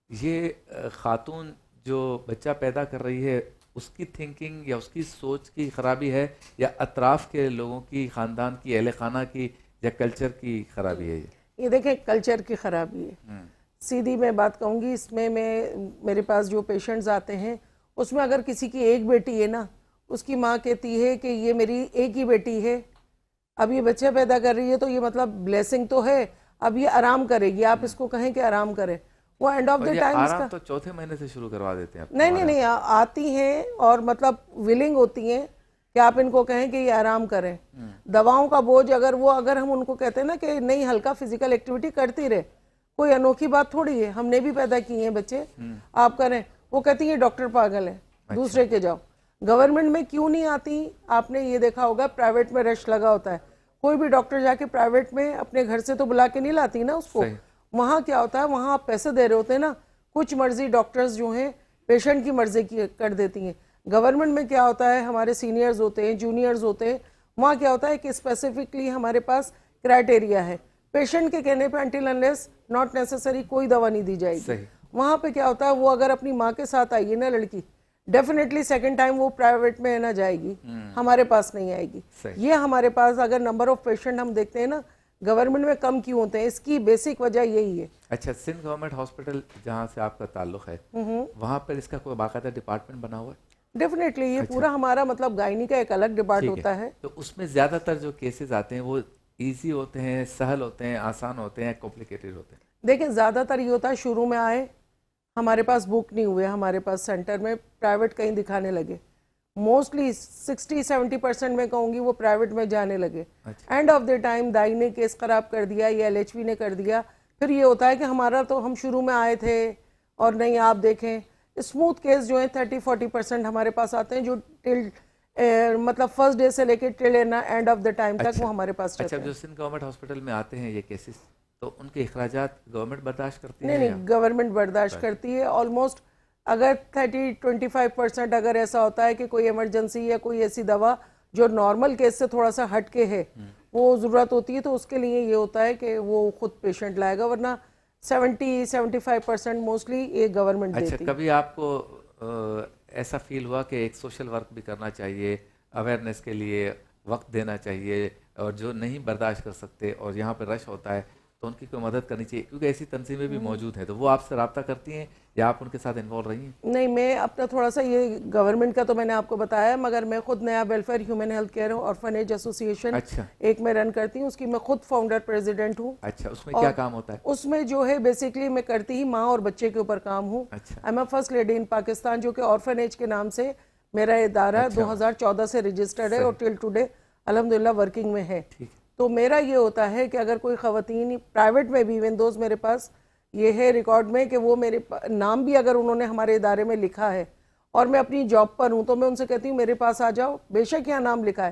یہ خاتون جو بچہ پیدا کر رہی ہے اس کی تھنکنگ یا اس کی سوچ کی خرابی ہے، یا اطراف کے لوگوں کی، خاندان کی، اہل خانہ کی، یا کلچر کی خرابی ہے؟ یہ دیکھیں کلچر کی خرابی ہے. سیدھی میں بات کہوں گی اس میں میرے پاس جو پیشنٹس آتے ہیں اس میں اگر کسی کی ایک بیٹی ہے نا، اس کی ماں کہتی ہے کہ یہ میری ایک ہی بیٹی ہے، اب یہ بچہ پیدا کر رہی ہے تو یہ مطلب بلیسنگ تو ہے، اب یہ آرام کرے گی، آپ اس کو کہیں کہ آرام کرے. وہ اینڈ آف دی ٹائم آرام تو چوتھے مہینے سے شروع کروا دیتے ہیں. نہیں آتی ہیں اور مطلب ولنگ ہوتی ہیں کہ آپ ان کو کہیں کہ یہ آرام کریں. دواؤں کا بوجھ اگر ہم ان کو کہتے ہیں نا کہ نہیں ہلکا فزیکل ایکٹیویٹی کرتی رہے، کوئی انوکھی بات تھوڑی ہے، ہم نے بھی پیدا کیے ہیں بچے، آپ کریں. وہ کہتی ہیں ڈاکٹر پاگل ہے، دوسرے کے جاؤ. گورنمنٹ میں کیوں نہیں آتی؟ آپ نے یہ دیکھا ہوگا پرائیویٹ میں رش لگا ہوتا ہے، کوئی بھی ڈاکٹر جا کے پرائیویٹ میں اپنے گھر سے تو بلا کے نہیں لاتی نا اس کو. وہاں کیا ہوتا ہے، وہاں آپ پیسے دے رہے ہوتے ہیں نا، کچھ مرضی ڈاکٹرز جو ہیں پیشنٹ کی مرضی کی کر دیتی ہیں. گورنمنٹ میں کیا ہوتا ہے، ہمارے سینئرز ہوتے ہیں، جونیئرز ہوتے ہیں، وہاں کیا ہوتا ہے کہ اسپیسیفکلی ہمارے پاس کرائٹیریا ہے، پیشنٹ کے کہنے پہ انٹل انلیس ناٹ نیسیسری کوئی دوا نہیں دی جائے گی. وہاں پہ کیا ہوتا ہے، وہ اگر اپنی ماں کے ساتھ آئی ہے نا لڑکی، ڈیفینیٹلی سیکنڈ ٹائم وہ پرائیویٹ میں نہ جائے گی، ہمارے پاس نہیں آئے گی. یہ ہمارے پاس اگر نمبر آف پیشنٹ ہم دیکھتے ہیں نا گورنمنٹ میں کم کیوں ہوتے ہیں، اس کی بیسک وجہ یہی ہے. اچھا، سندھ گورنمنٹ ہاسپٹل جہاں سے آپ کا تعلق ہے، وہاں پر اس کا کوئی باقاعدہ ڈپارٹمنٹ بنا ہوا ہے؟ ڈیفینیٹلی یہ پورا ہمارا مطلب گائنی کا ایک الگ ڈپارٹ ہوتا ہے. تو اس میں زیادہ تر جو کیسز آتے ہیں وہ ایزی ہوتے ہیں، سہل ہوتے ہیں، آسان ہوتے ہیں، کمپلیکیٹڈ ہوتے ہیں؟ دیکھیں زیادہ تر یہ ہوتا ہے شروع میں آئے، ہمارے پاس بک نہیں ہوئے، ہمارے پاس سینٹر میں پرائیویٹ کہیں دکھانے لگے، موسٹلی 60-70% میں کہوں گی وہ پرائیویٹ میں جانے لگے. اینڈ آف دی ٹائم دائی نے کیس خراب کر دیا یا LHV نے کر دیا، پھر یہ ہوتا ہے کہ ہمارا تو ہم شروع میں آئے تھے اور نہیں. آپ دیکھیں اسموتھ کیس جو ہیں 30-40% ہمارے پاس آتے ہیں جو مطلب فرسٹ ڈے سے لے کے ٹل اینڈ آف دی ٹائم تک وہ ہمارے پاس رہتے ہیں. اچھا، جو سندھ گورنمنٹ ہاسپٹل میں آتے ہیں یہ کیسز، تو ان کے اخراجات گورنمنٹ برداشت کرتی ہے؟ نہیں، گورنمنٹ برداشت کرتی ہے. آلموسٹ اگر 30-25% اگر ایسا ہوتا ہے کہ کوئی ایمرجنسی یا کوئی ایسی دوا جو نارمل کیس سے تھوڑا سا ہٹ کے ہے وہ ضرورت ہوتی ہے تو اس کے لیے یہ ہوتا ہے کہ وہ خود پیشنٹ لائے گا، ورنہ 70-75% موسٹلی یہ گورنمنٹ دیتی ہے. اچھا، کبھی آپ کو ایسا فیل ہوا کہ ایک سوشل ورک بھی کرنا چاہیے، اویئرنیس کے لیے وقت دینا چاہیے، اور جو نہیں برداشت کر سکتے اور یہاں پہ رش ہوتا ہے تو ان کی کوئی مدد کرنی چاہیے، کیونکہ ایسی تنظیمیں بھی موجود ہیں، تو وہ آپ سے رابطہ کرتی ہیں یا آپ ان کے ساتھ انوالو رہی ہیں؟ نہیں، میں اپنا تھوڑا سا یہ گورنمنٹ کا تو میں نے آپ کو بتایا، مگر میں خود نیا welfare human health care orphanage ایسوسی ایشن ایک میں رن کرتی ہوں، اس کی میں خود فاؤنڈر پریزیڈنٹ ہوں. اچھا، اس میں کیا کام ہوتا ہے؟ اس میں جو ہے بیسکلی میں کرتی ہی ماں اور بچے کے اوپر کام ہوں. آئی ایم فرسٹ لیڈی ان پاکستان، جو کہ آرفنیج کے نام سے میرا ادارہ 2014 سے رجسٹرڈ ہے اور ٹل ٹوڈے الحمدللہ ورکنگ میں ہے. تو میرا یہ ہوتا ہے کہ اگر کوئی خواتین پرائیویٹ میں بھی ایون دوز میرے پاس یہ ہے ریکارڈ میں کہ وہ میرے نام بھی اگر انہوں نے ہمارے ادارے میں لکھا ہے اور میں اپنی جاب پر ہوں تو میں ان سے کہتی ہوں میرے پاس آ جاؤ، بے شک یہاں نام لکھا ہے،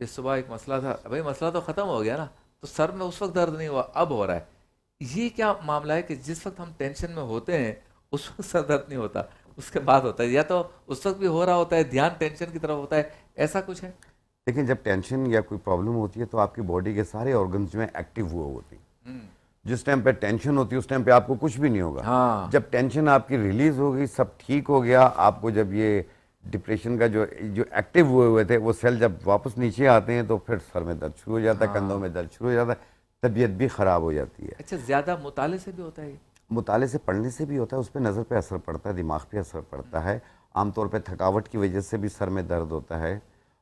یہ صبح ایک مسئلہ تھا بھائی، مسئلہ تو ختم ہو گیا نا، تو سر میں اس وقت درد نہیں ہوا، اب ہو رہا ہے. یہ کیا معاملہ ہے کہ جس وقت ہم ٹینشن میں ہوتے ہیں اس وقت سر درد نہیں ہوتا، اس کے بعد ہوتا ہے، یا تو اس وقت بھی ہو رہا ہوتا ہے، دھیان ٹینشن کی طرف ہوتا ہے، ایسا کچھ ہے؟ لیکن جب ٹینشن یا کوئی پرابلم ہوتی ہے تو آپ کی باڈی کے سارے آرگنز جو ہیں ایکٹیو ہوئے ہوتے ہیں. جس ٹائم پہ ٹینشن ہوتی ہے اس ٹائم پہ آپ کو کچھ بھی نہیں ہوگا. ہاں. جب ٹینشن آپ کی ریلیز ہو گئی، سب ٹھیک ہو گیا، آپ کو جب یہ ڈپریشن کا جو ایکٹیو ہوئے تھے وہ سیل جب واپس نیچے آتے ہیں تو پھر سر میں درد شروع ہو جاتا ہے، کندھوں میں درد شروع ہو جاتا ہے، طبیعت بھی خراب ہو جاتی ہے. اچھا، زیادہ مطالعے سے بھی ہوتا ہے یہ؟ مطالعے سے پڑھنے سے بھی ہوتا ہے، اس پہ نظر پہ اثر پڑتا ہے، دماغ پہ اثر پڑتا ہے. عام طور پہ تھکاوٹ کی وجہ سے بھی سر میں درد ہوتا ہے،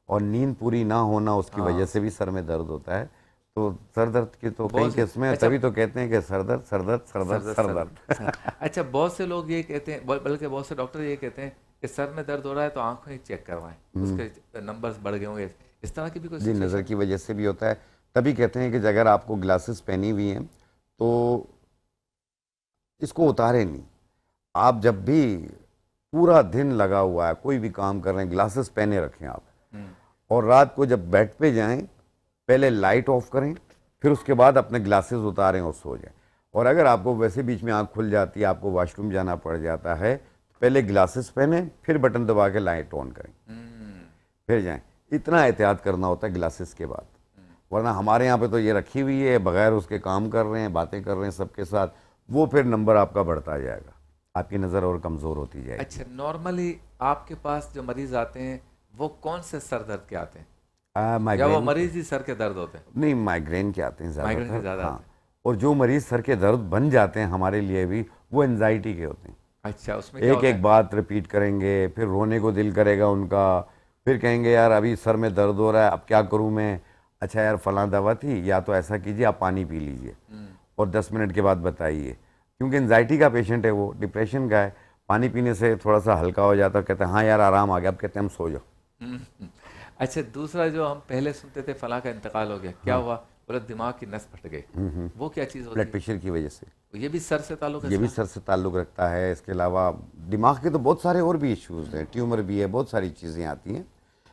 اور نیند پوری نہ ہونا اس کی وجہ سے بھی سر میں درد ہوتا ہے. تو سر درد کی تو کئی قسمیں ہیں، تبھی تو کہتے ہیں کہ سر درد سر درد سر درد سر درد. اچھا، بہت سے لوگ یہ کہتے ہیں، بلکہ بہت سے ڈاکٹر یہ کہتے ہیں کہ سر میں درد ہو رہا ہے تو آنکھوں ہی چیک کروائیں، اس کے نمبرز بڑھ گئے ہوں گے، اس طرح کی بھی کوئی جی نظر کی وجہ سے بھی ہوتا ہے. تبھی کہتے ہیں کہ اگر آپ کو گلاسز پہنی ہوئی ہیں تو اس کو اتاریں نہیں. آپ جب بھی پورا دن لگا ہوا ہے کوئی بھی کام کر رہے ہیں، گلاسز پہنے رکھیں آپ، اور رات کو جب بیڈ پہ جائیں پہلے لائٹ آف کریں، پھر اس کے بعد اپنے گلاسز اتاریں اور سو جائیں. اور اگر آپ کو ویسے بیچ میں آنکھ کھل جاتی ہے، آپ کو واش روم جانا پڑ جاتا ہے، پہلے گلاسز پہنیں، پھر بٹن دبا کے لائٹ آن کریں، پھر جائیں. اتنا احتیاط کرنا ہوتا ہے گلاسز کے بعد. ورنہ ہمارے یہاں پہ تو یہ رکھی ہوئی ہے، بغیر اس کے کام کر رہے ہیں، باتیں کر رہے ہیں سب کے ساتھ، وہ پھر نمبر آپ کا بڑھتا جائے گا، آپ کی نظر اور کمزور ہوتی جائے گی. اچھا، نارملی آپ کے پاس جو مریض آتے ہیں وہ کون سے سر درد کے آتے ہیں، یا وہ مریض ہی سر کے درد ہوتے ہیں؟ نہیں، مائگرین کے آتے ہیں مائگرین کے زیادہ زیادہ ہاں. آتے ہیں. اور جو مریض سر کے درد بن جاتے ہیں ہمارے لیے بھی، وہ انزائٹی کے ہوتے ہیں. اچھا، اس میں کیا ایک ہوتا ایک ہے؟ بات ریپیٹ کریں گے، پھر رونے کو دل کرے گا ان کا، پھر کہیں گے یار ابھی سر میں درد ہو رہا ہے، اب کیا کروں میں؟ اچھا یار فلاں دوا تھی، یا تو ایسا کیجیے آپ پانی پی لیجئے اور 10 منٹ کے بعد بتائیے. کیونکہ انزائٹی کا پیشنٹ ہے، وہ ڈپریشن کا ہے، پانی پینے سے تھوڑا سا ہلکا ہو جاتا ہے، کہتے ہیں ہاں یار آرام آ گیا، اب کہتے ہیں ہم سو جاؤ. اچھا، دوسرا جو ہم پہلے سنتے تھے فلاں کا انتقال ہو گیا، کیا ہوا؟ بولے دماغ کی نس پھٹ گئی، وہ کیا چیز ہوتی بلڈ ہے؟ پریشر کی وجہ سے. یہ بھی سر سے تعلق ہے؟ یہ بھی سر سے تعلق رکھتا ہے. اس کے علاوہ دماغ کے تو بہت سارے اور بھی ایشوز ہیں، ٹیومر بھی ہے، بہت ساری چیزیں آتی ہیں.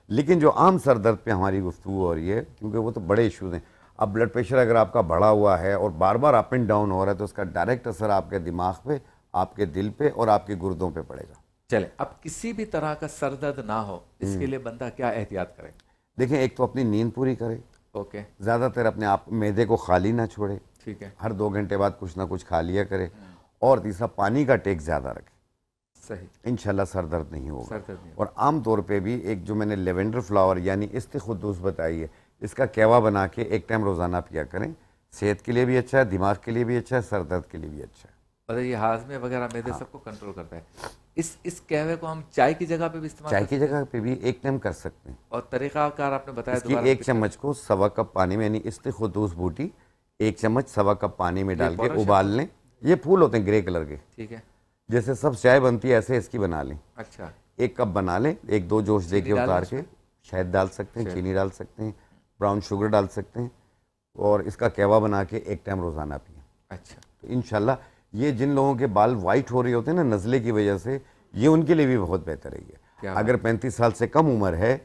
لیکن جو عام سر درد پہ ہماری گفتگو ہو رہی ہے، کیونکہ وہ تو بڑے ایشوز ہیں. اب بلڈ پریشر اگر آپ کا بڑھا ہوا ہے اور بار بار اپ اینڈ ڈاؤن ہو رہا ہے تو اس کا ڈائریکٹ اثر آپ کے دماغ پہ، آپ کے دل پہ اور آپ کے گردوں پہ پڑے گا. چلے، اب کسی بھی طرح کا سر درد نہ ہو، اس کے لیے بندہ کیا احتیاط کرے؟ دیکھیں، ایک تو اپنی نیند پوری کرے، اوکے، زیادہ تر اپنے آپ معدے کو خالی نہ چھوڑے، ٹھیک ہے، ہر 2 گھنٹے بعد کچھ نہ کچھ کھا لیا کرے. اور تیسرا پانی کا ٹیک زیادہ رکھے، صحیح، انشاءاللہ سر درد نہیں ہوگا. سر درد نہیں اور عام طور پہ بھی ایک جو میں نے لیونڈر فلاور یعنی استخدوس بتائی ہے، اس کا کیوا بنا کے ایک ٹائم روزانہ پیا کریں. صحت کے لیے بھی اچھا ہے، دماغ کے لیے بھی اچھا ہے، سر درد کے لیے بھی اچھا ہے. اور یہ ہاضمے وغیرہ میدے سب کو کنٹرول کرتا ہے. اس قہوے کو ہم چائے کی جگہ پہ بھی استعمال چائے کر کی جگہ پہ بھی ایک ٹائم کر سکتے ہیں. اور طریقہ کار آپ نے بتایا اس کی دوبارہ؟ 1 چمچ کو 1.25 کپ پانی میں، یعنی استخدوس بوٹی 1 چمچ 1.25 کپ پانی میں ڈال کے ابال لیں. یہ پھول ہوتے ہیں گرے کلر کے، ٹھیک ہے، جیسے سب چائے بنتی ہے ایسے اس کی بنا لیں. اچھا، 1 کپ بنا لیں، 1-2 جوش دے کے اتار کے، شہد ڈال سکتے ہیں، چینی ڈال سکتے ہیں، براؤن شوگر ڈال سکتے ہیں، اور اس کا کیوا بنا کے ایک ٹائم روزانہ پئیں. اچھا، تو انشاءاللہ یہ جن لوگوں کے بال وائٹ ہو رہے ہوتے ہیں نا نزلے کی وجہ سے، یہ ان کے لیے بھی بہت بہتر ہے. یہ اگر 35 سال سے کم عمر ہے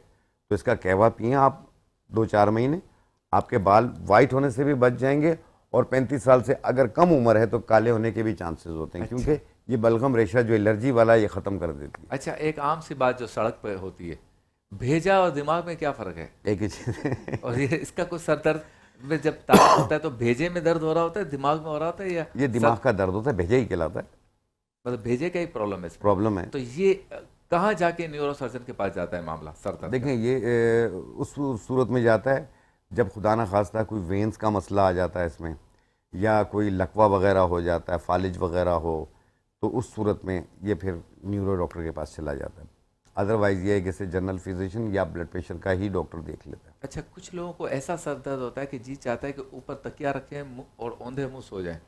تو اس کا کیوا پئیں آپ 2-4 مہینے، آپ کے بال وائٹ ہونے سے بھی بچ جائیں گے. اور 35 سال سے اگر کم عمر ہے تو کالے ہونے کے بھی چانسز ہوتے ہیں، کیونکہ یہ بلغم ریشہ جو الرجی والا یہ ختم کر دیتی ہے. اچھا، ایک عام سی بات جو سڑک پہ ہوتی ہے، بھیجا اور دماغ میں کیا فرق ہے؟ ایک ہی چیز ہے. اور یہ اس کا کوئی سر درد میں جب تعلق ہوتا ہے تو بھیجے میں درد ہو رہا ہوتا ہے، دماغ میں ہو رہا ہوتا ہے، یا یہ دماغ کا درد ہوتا ہے، بھیجا ہی کہلاتا ہے، مطلب بھیجے کا ہی پرابلم ہے اس میں؟ پرابلم ہے. تو یہ کہاں جا کے نیورو سرجن کے پاس جاتا ہے معاملہ سر درد؟ دیکھیں یہ اس صورت میں جاتا ہے جب خدا نہ خواستہ کوئی وینز کا مسئلہ آ جاتا ہے اس میں، یا کوئی لکوہ وغیرہ ہو جاتا ہے، فالج وغیرہ ہو، تو اس صورت میں یہ پھر نیورو ڈاکٹر کے پاس چلا جاتا ہے. ادروائز یہ ہے کہ اسے جنرل فزیشین یا بلڈ پریشر کا ہی ڈاکٹر دیکھ لیتا ہے. اچھا، کچھ لوگوں کو ایسا سر درد ہوتا ہے کہ جی چاہتا ہے کہ اوپر تکیہ رکھیں اور اوندھے منہ سو جائیں،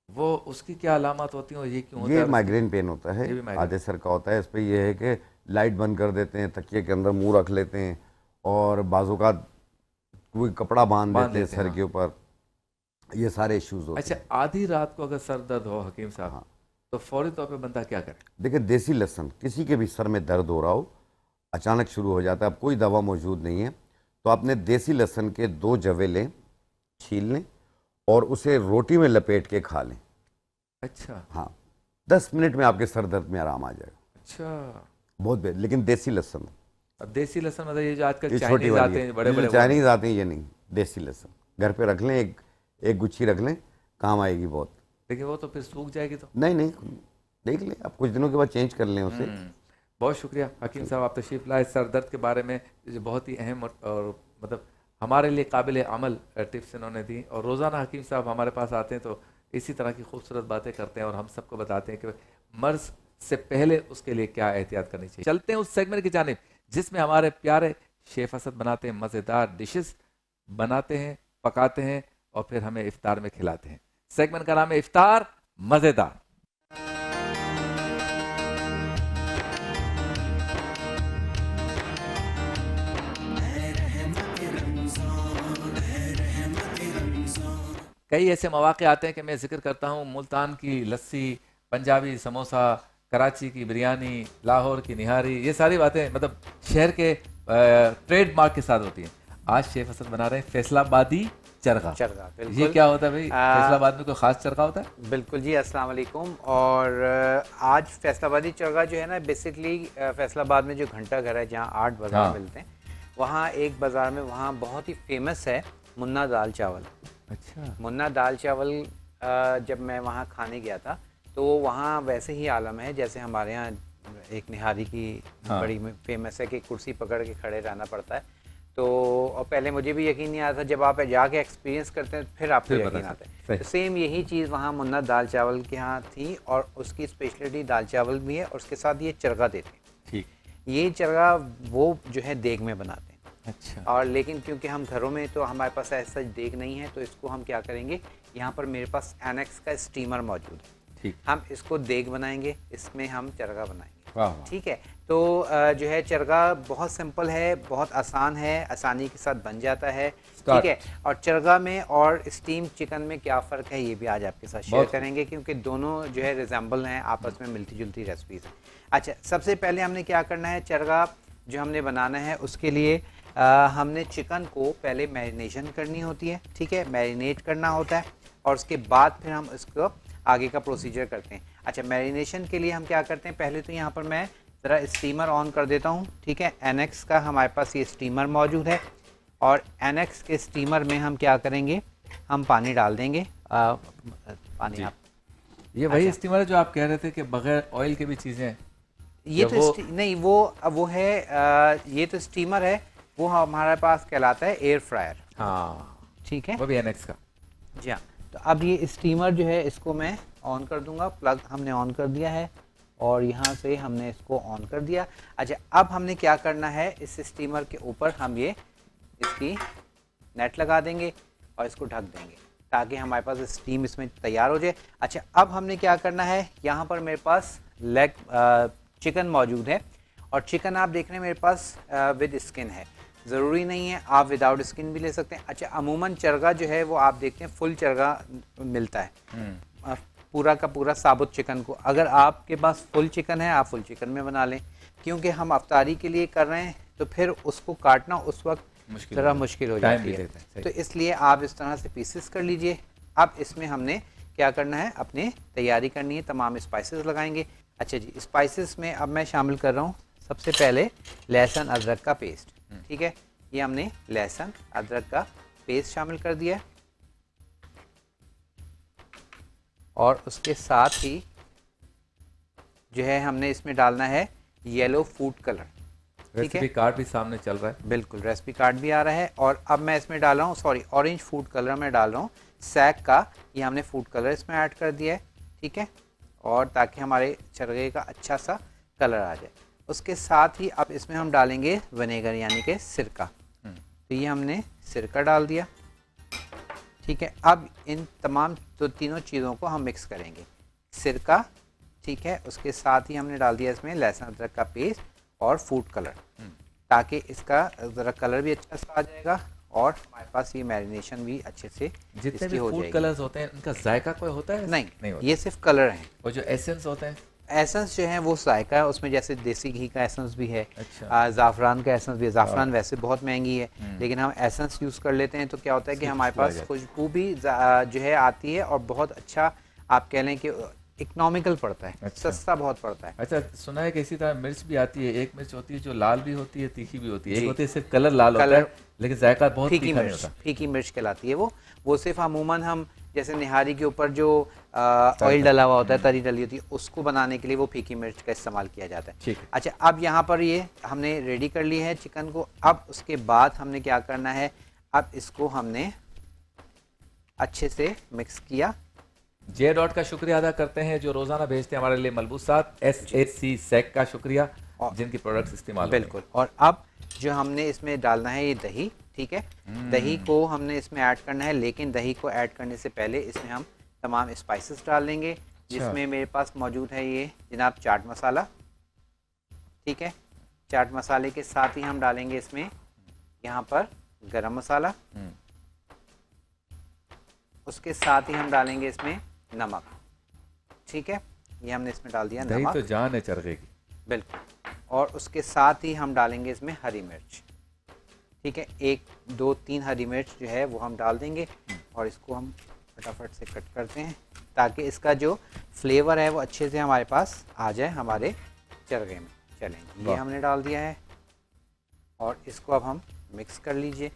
وہ اس کی کیا علامات ہوتی ہیں اور یہ کیوں ہوتا ہے؟ یہ مائگرین پین ہوتا ہے، آدھے سر کا ہوتا ہے. اس پہ یہ ہے کہ لائٹ بند کر دیتے ہیں، تکیے کے اندر منہ رکھ لیتے ہیں، اور بعض اوقات کوئی کپڑا باندھ دیتے ہیں سر کے اوپر. یہ سارے ایشوز ہوتے ہیں. اچھا، آدھی رات کو اگر سر درد ہو حکیم صاحب تو فوری طور پہ بندہ کیا کرے؟ دیکھیں دیسی لہسن، کسی کے بھی سر میں درد ہو رہا ہو، اچانک شروع ہو جاتا ہے، اب کوئی دوا موجود نہیں ہے، تو آپ نے دیسی لہسن کے 2 جوے لیں, چھیل لیں اور اسے روٹی میں لپیٹ کے کھا لیں. اچھا ہاں 10 منٹ میں آپ کے سر درد میں آرام آ جائے گا. اچھا. بہت بہتر, لیکن دیسی لہسن, اب دیسی لہسن مطلب یہ جو آج کل یہ چھوٹی چائنیز والی آتے ہیں ہے, بڑے بڑے, چائنیز آتے ہیں یہ نہیں, دیسی لہسن گھر پہ رکھ لیں, ایک گچھی رکھ لیں, کام آئے گی بہت. لیکن وہ تو پھر سوکھ جائے گی. تو نہیں دیکھ لیں آپ, کچھ دنوں کے بعد چینج کر لیں اسے. بہت شکریہ حکیم صاحب, آپ تشریف لائے. سر درد کے بارے میں جو بہت ہی اہم اور مطلب ہمارے لیے قابل عمل ٹپس انہوں نے دی, اور روزانہ حکیم صاحب ہمارے پاس آتے ہیں تو اسی طرح کی خوبصورت باتیں کرتے ہیں اور ہم سب کو بتاتے ہیں کہ مرض سے پہلے اس کے لیے کیا احتیاط کرنی چاہیے. چلتے ہیں اس سیگمنٹ کی جانب جس میں ہمارے پیارے شیف اسد بناتے ہیں مزیدار ڈشز, بناتے ہیں, پکاتے ہیں اور پھر ہمیں افطار میں کھلاتے ہیں. سیگمنٹ کا نام ہے افطار مزیدار. کئی ایسے مواقع آتے ہیں کہ میں ذکر کرتا ہوں ملتان کی لسی, پنجابی سموسا, کراچی کی بریانی, لاہور کی نہاری, یہ ساری باتیں مطلب شہر کے ٹریڈ مارک کے ساتھ ہوتی ہیں. آج شیف اسد بنا رہے ہیں فیصل آبادی چرغا. یہ کیا ہوتا ہے بھائی, فیصل آباد میں کوئی خاص چرغا ہوتا ہے؟ بالکل جی, السلام علیکم. اور آج فیصل آبادی چرغا جو ہے نا, بیسکلی فیصل آباد میں جو گھنٹہ گھر ہے جہاں 8 بازار ملتے ہیں, وہاں ایک بازار میں وہاں بہت ہی فیمس ہے منا دال چاول. اچھا. منا دال چاول جب میں وہاں کھانے گیا تھا تو وہاں ویسے ہی عالم ہے جیسے ہمارے یہاں ایک نہاری کی بڑی فیمس ہے کہ کرسی پکڑ کے کھڑے رہنا پڑتا ہے. تو اور پہلے مجھے بھی یقین نہیں آتا تھا, جب آپ جا کے ایکسپیرینس کرتے ہیں پھر آپ کو یقین آتا ہے. سیم یہی چیز وہاں منا دال چاول کے ہاں تھی, اور اس کی اسپیشلٹی دال چاول بھی ہے اور اس کے ساتھ یہ چرغا دیتے ہیں. ٹھیک. یہ چرغا وہ جو ہے دیگ میں بناتے ہیں. اچھا. اور لیکن کیونکہ ہم گھروں میں تو ہمارے پاس ایسا دیگ نہیں ہے, تو اس کو ہم کیا کریں گے, یہاں پر میرے پاس اینیکس کا اسٹیمر موجود ہے. ہم اس کو دیگ بنائیں گے, اس میں ہم چرغا بنائیں گے. ٹھیک ہے. تو جو ہے چرغا بہت سمپل ہے, بہت آسان ہے, آسانی کے ساتھ بن جاتا ہے. ٹھیک ہے. اور چرغا میں اور اسٹیم چکن میں کیا فرق ہے یہ بھی آج آپ کے ساتھ شیئر کریں گے, کیونکہ دونوں جو ہے ریزمبل ہیں, آپس میں ملتی جلتی ریسپیز ہیں. اچھا, سب سے پہلے ہم نے کیا کرنا ہے, چرغا جو ہم نے بنانا ہے اس کے لیے ہم نے چکن کو پہلے میرینیشن کرنی ہوتی ہے. ٹھیک ہے, میرینیٹ کرنا ہوتا ہے, اور اس کے بعد پھر ہم اس کو آگے کا پروسیجر کرتے ہیں. اچھا, میرینیشن کے لیے ہم کیا کرتے ہیں, پہلے تو یہاں پر میں ذرا اسٹیمر آن کر دیتا ہوں. ٹھیک ہے, اینیکس کا ہمارے پاس یہ اسٹیمر موجود ہے, اور اینیکس کے اسٹیمر میں ہم کیا کریں گے, ہم پانی ڈال دیں گے. پانی آپ یہ وہی اسٹیمر ہے جو آپ کہہ رہے تھے کہ بغیر آئل کے بھی چیزیں, یہ تو نہیں, وہ ہے, یہ تو اسٹیمر ہے, وہ ہمارے پاس کہلاتا ہے ایئر فرائر. ہاں ٹھیک ہے, وہ بھی اینیکس کا. جی ہاں. تو اب یہ اسٹیمر جو ہے اس کو میں آن کر دوں گا. پلگ ہم نے آن کر دیا ہے اور یہاں سے ہم نے اس کو آن کر دیا. اچھا, اب ہم نے کیا کرنا ہے, اس اسٹیمر کے اوپر ہم یہ اس کی نیٹ لگا دیں گے اور اس کو ڈھک دیں گے تاکہ ہمارے پاس اسٹیم اس میں تیار ہو جائے. اچھا, اب ہم نے کیا کرنا ہے, یہاں پر میرے پاس چکن موجود ہے, اور چکن آپ دیکھ رہے ہیں میرے پاس ود اسکن ہے. ضروری نہیں ہے, آپ وداؤٹ اسکن بھی لے سکتے ہیں. اچھا, عموماً چرغا جو ہے وہ آپ دیکھتے ہیں فل چرغا ملتا ہے, پورا کا پورا ثابت چکن کو. اگر آپ کے پاس فل چکن ہے آپ فل چکن میں بنا لیں, کیونکہ ہم افطاری کے لیے کر رہے ہیں تو پھر اس کو کاٹنا اس وقت ذرا مشکل ہو جاتی ہے, تو اس لیے آپ اس طرح سے پیسز کر لیجئے. اب اس میں ہم نے کیا کرنا ہے, اپنے تیاری کرنی ہے, تمام اسپائسز لگائیں گے. اچھا جی, اسپائسز میں اب میں شامل کر رہا ہوں سب سے پہلے لہسن ادرک کا پیسٹ. ٹھیک ہے, یہ ہم نے لہسن ادرک کا پیسٹ شامل کر دیا, اور اس کے ساتھ ہی جو ہے ہم نے اس میں ڈالنا ہے yellow food colour. Recipe card بھی سامنے چل رہا ہے. بالکل, ریسیپی کارڈ بھی آ رہا ہے. اور اب میں اس میں ڈال رہا ہوں, اورنج فوڈ کلر میں ڈال رہا ہوں, سیک کا. یہ ہم نے فوڈ کلر اس میں ایڈ کر دیا ہے. ٹھیک ہے, اور تاکہ ہمارے چرغے کا اچھا سا کلر آ جائے. اس کے ساتھ ہی اب اس میں ہم ڈالیں گے ونیگر یعنی کہ سرکہ. تو یہ ہم نے سرکہ ڈال دیا. ٹھیک ہے, اب ان تمام تینوں چیزوں کو ہم مکس کریں گے. سرکہ, ٹھیک ہے, اس کے ساتھ ہی ہم نے ڈال دیا اس میں لہسن ادرک کا پیسٹ اور فوڈ کلر, تاکہ اس کا ذرا کلر بھی اچھا سا آ جائے گا, اور ہمارے پاس یہ میرینیشن بھی اچھے سے جتنے بھی فوڈ کلرز ہوتے ہیں ان کا ذائقہ کوئی ہوتا ہے؟ نہیں, یہ صرف کلر ہیں. اور جو ایسنس ہوتے ہیں ایسنس جو ہے وہ ذائقہ ہے اس میں، جیسے دیسی گھی کا ایسنس بھی ہے، اچھا زعفران کا ایسنس بھی ہے. زعفران ویسے بہت مہنگی ہے لیکن ہم ایسنس یوز کر لیتے ہیں تو کیا ہوتا ہے کہ ہمارے پاس خوشبو بھی جو ہے آتی ہے اور بہت اچھا آپ کہہ لیں کہ اکنامیکل پڑتا ہے، سستا بہت پڑتا ہے. اچھا سنا ہے کہ اسی طرح مرچ بھی آتی ہے، ایک مرچ ہوتی ہے جو لال بھی ہوتی ہے تیکھی بھی ہوتی ہے، ایک ہوتی ہے صرف کلر لال ہوتا ہے لیکن ذائقہ بہت پھیکی تیکھا نہیں مرچ، ہوتا. پھیکی مرچ کہلاتی ہے وہ صرف عموماً ہم جیسے نہاری کے اوپر جو آئل ڈلا ہوا ہوتا ہے، تری ڈلی ہوتی ہے، اس کو بنانے کے لیے وہ پھیکی مرچ کا استعمال کیا جاتا ہے. ٹھیک ہے. اچھا اب یہاں پر یہ ہم نے ریڈی کر لی ہے چکن کو. اب اس کے بعد ہم نے کیا کرنا ہے، اب اس کو ہم نے اچھے سے مکس کیا. جے ڈاٹ کا شکریہ ادا کرتے ہیں جو روزانہ بھیجتے ہیں ہمارے لیے ملبوسات. SAC سیک کا شکریہ جن کی پروڈکٹس استعمال بالکل. اور اب جو ہم نے اس میں ڈالنا ہے یہ دہی. ٹھیک ہے، دہی کو ہم نے اس میں ایڈ کرنا ہے، لیکن دہی کو ایڈ کرنے سے پہلے اس میں ہم تمام اسپائسز ڈال دیں گے، جس میں میرے پاس موجود ہے یہ جناب چاٹ مسالہ. ٹھیک ہے، چاٹ مسالے کے ساتھ ہی ہم ڈالیں گے اس میں یہاں پر گرم مسالہ، اس کے ساتھ ہی ہم ڈالیں گے اس میں نمک. ٹھیک ہے، یہ ہم نے اس میں ڈال دیا دہی نمک. تو جان ہے چرغے کی. بالکل. اور اس کے ساتھ ہی ہم ڈالیں گے اس میں ہری مرچ. ٹھیک ہے، 1 2 3 ہری مرچ جو ہے وہ ہم ڈال دیں گے اور اس کو ہم فٹافٹ سے کٹ کرتے ہیں تاکہ اس کا جو فلیور ہے وہ اچھے سے ہمارے پاس آ جائے ہمارے چرغے میں. چلیں یہ ہم نے ڈال دیا ہے اور اس کو اب ہم مکس کر لیجئے.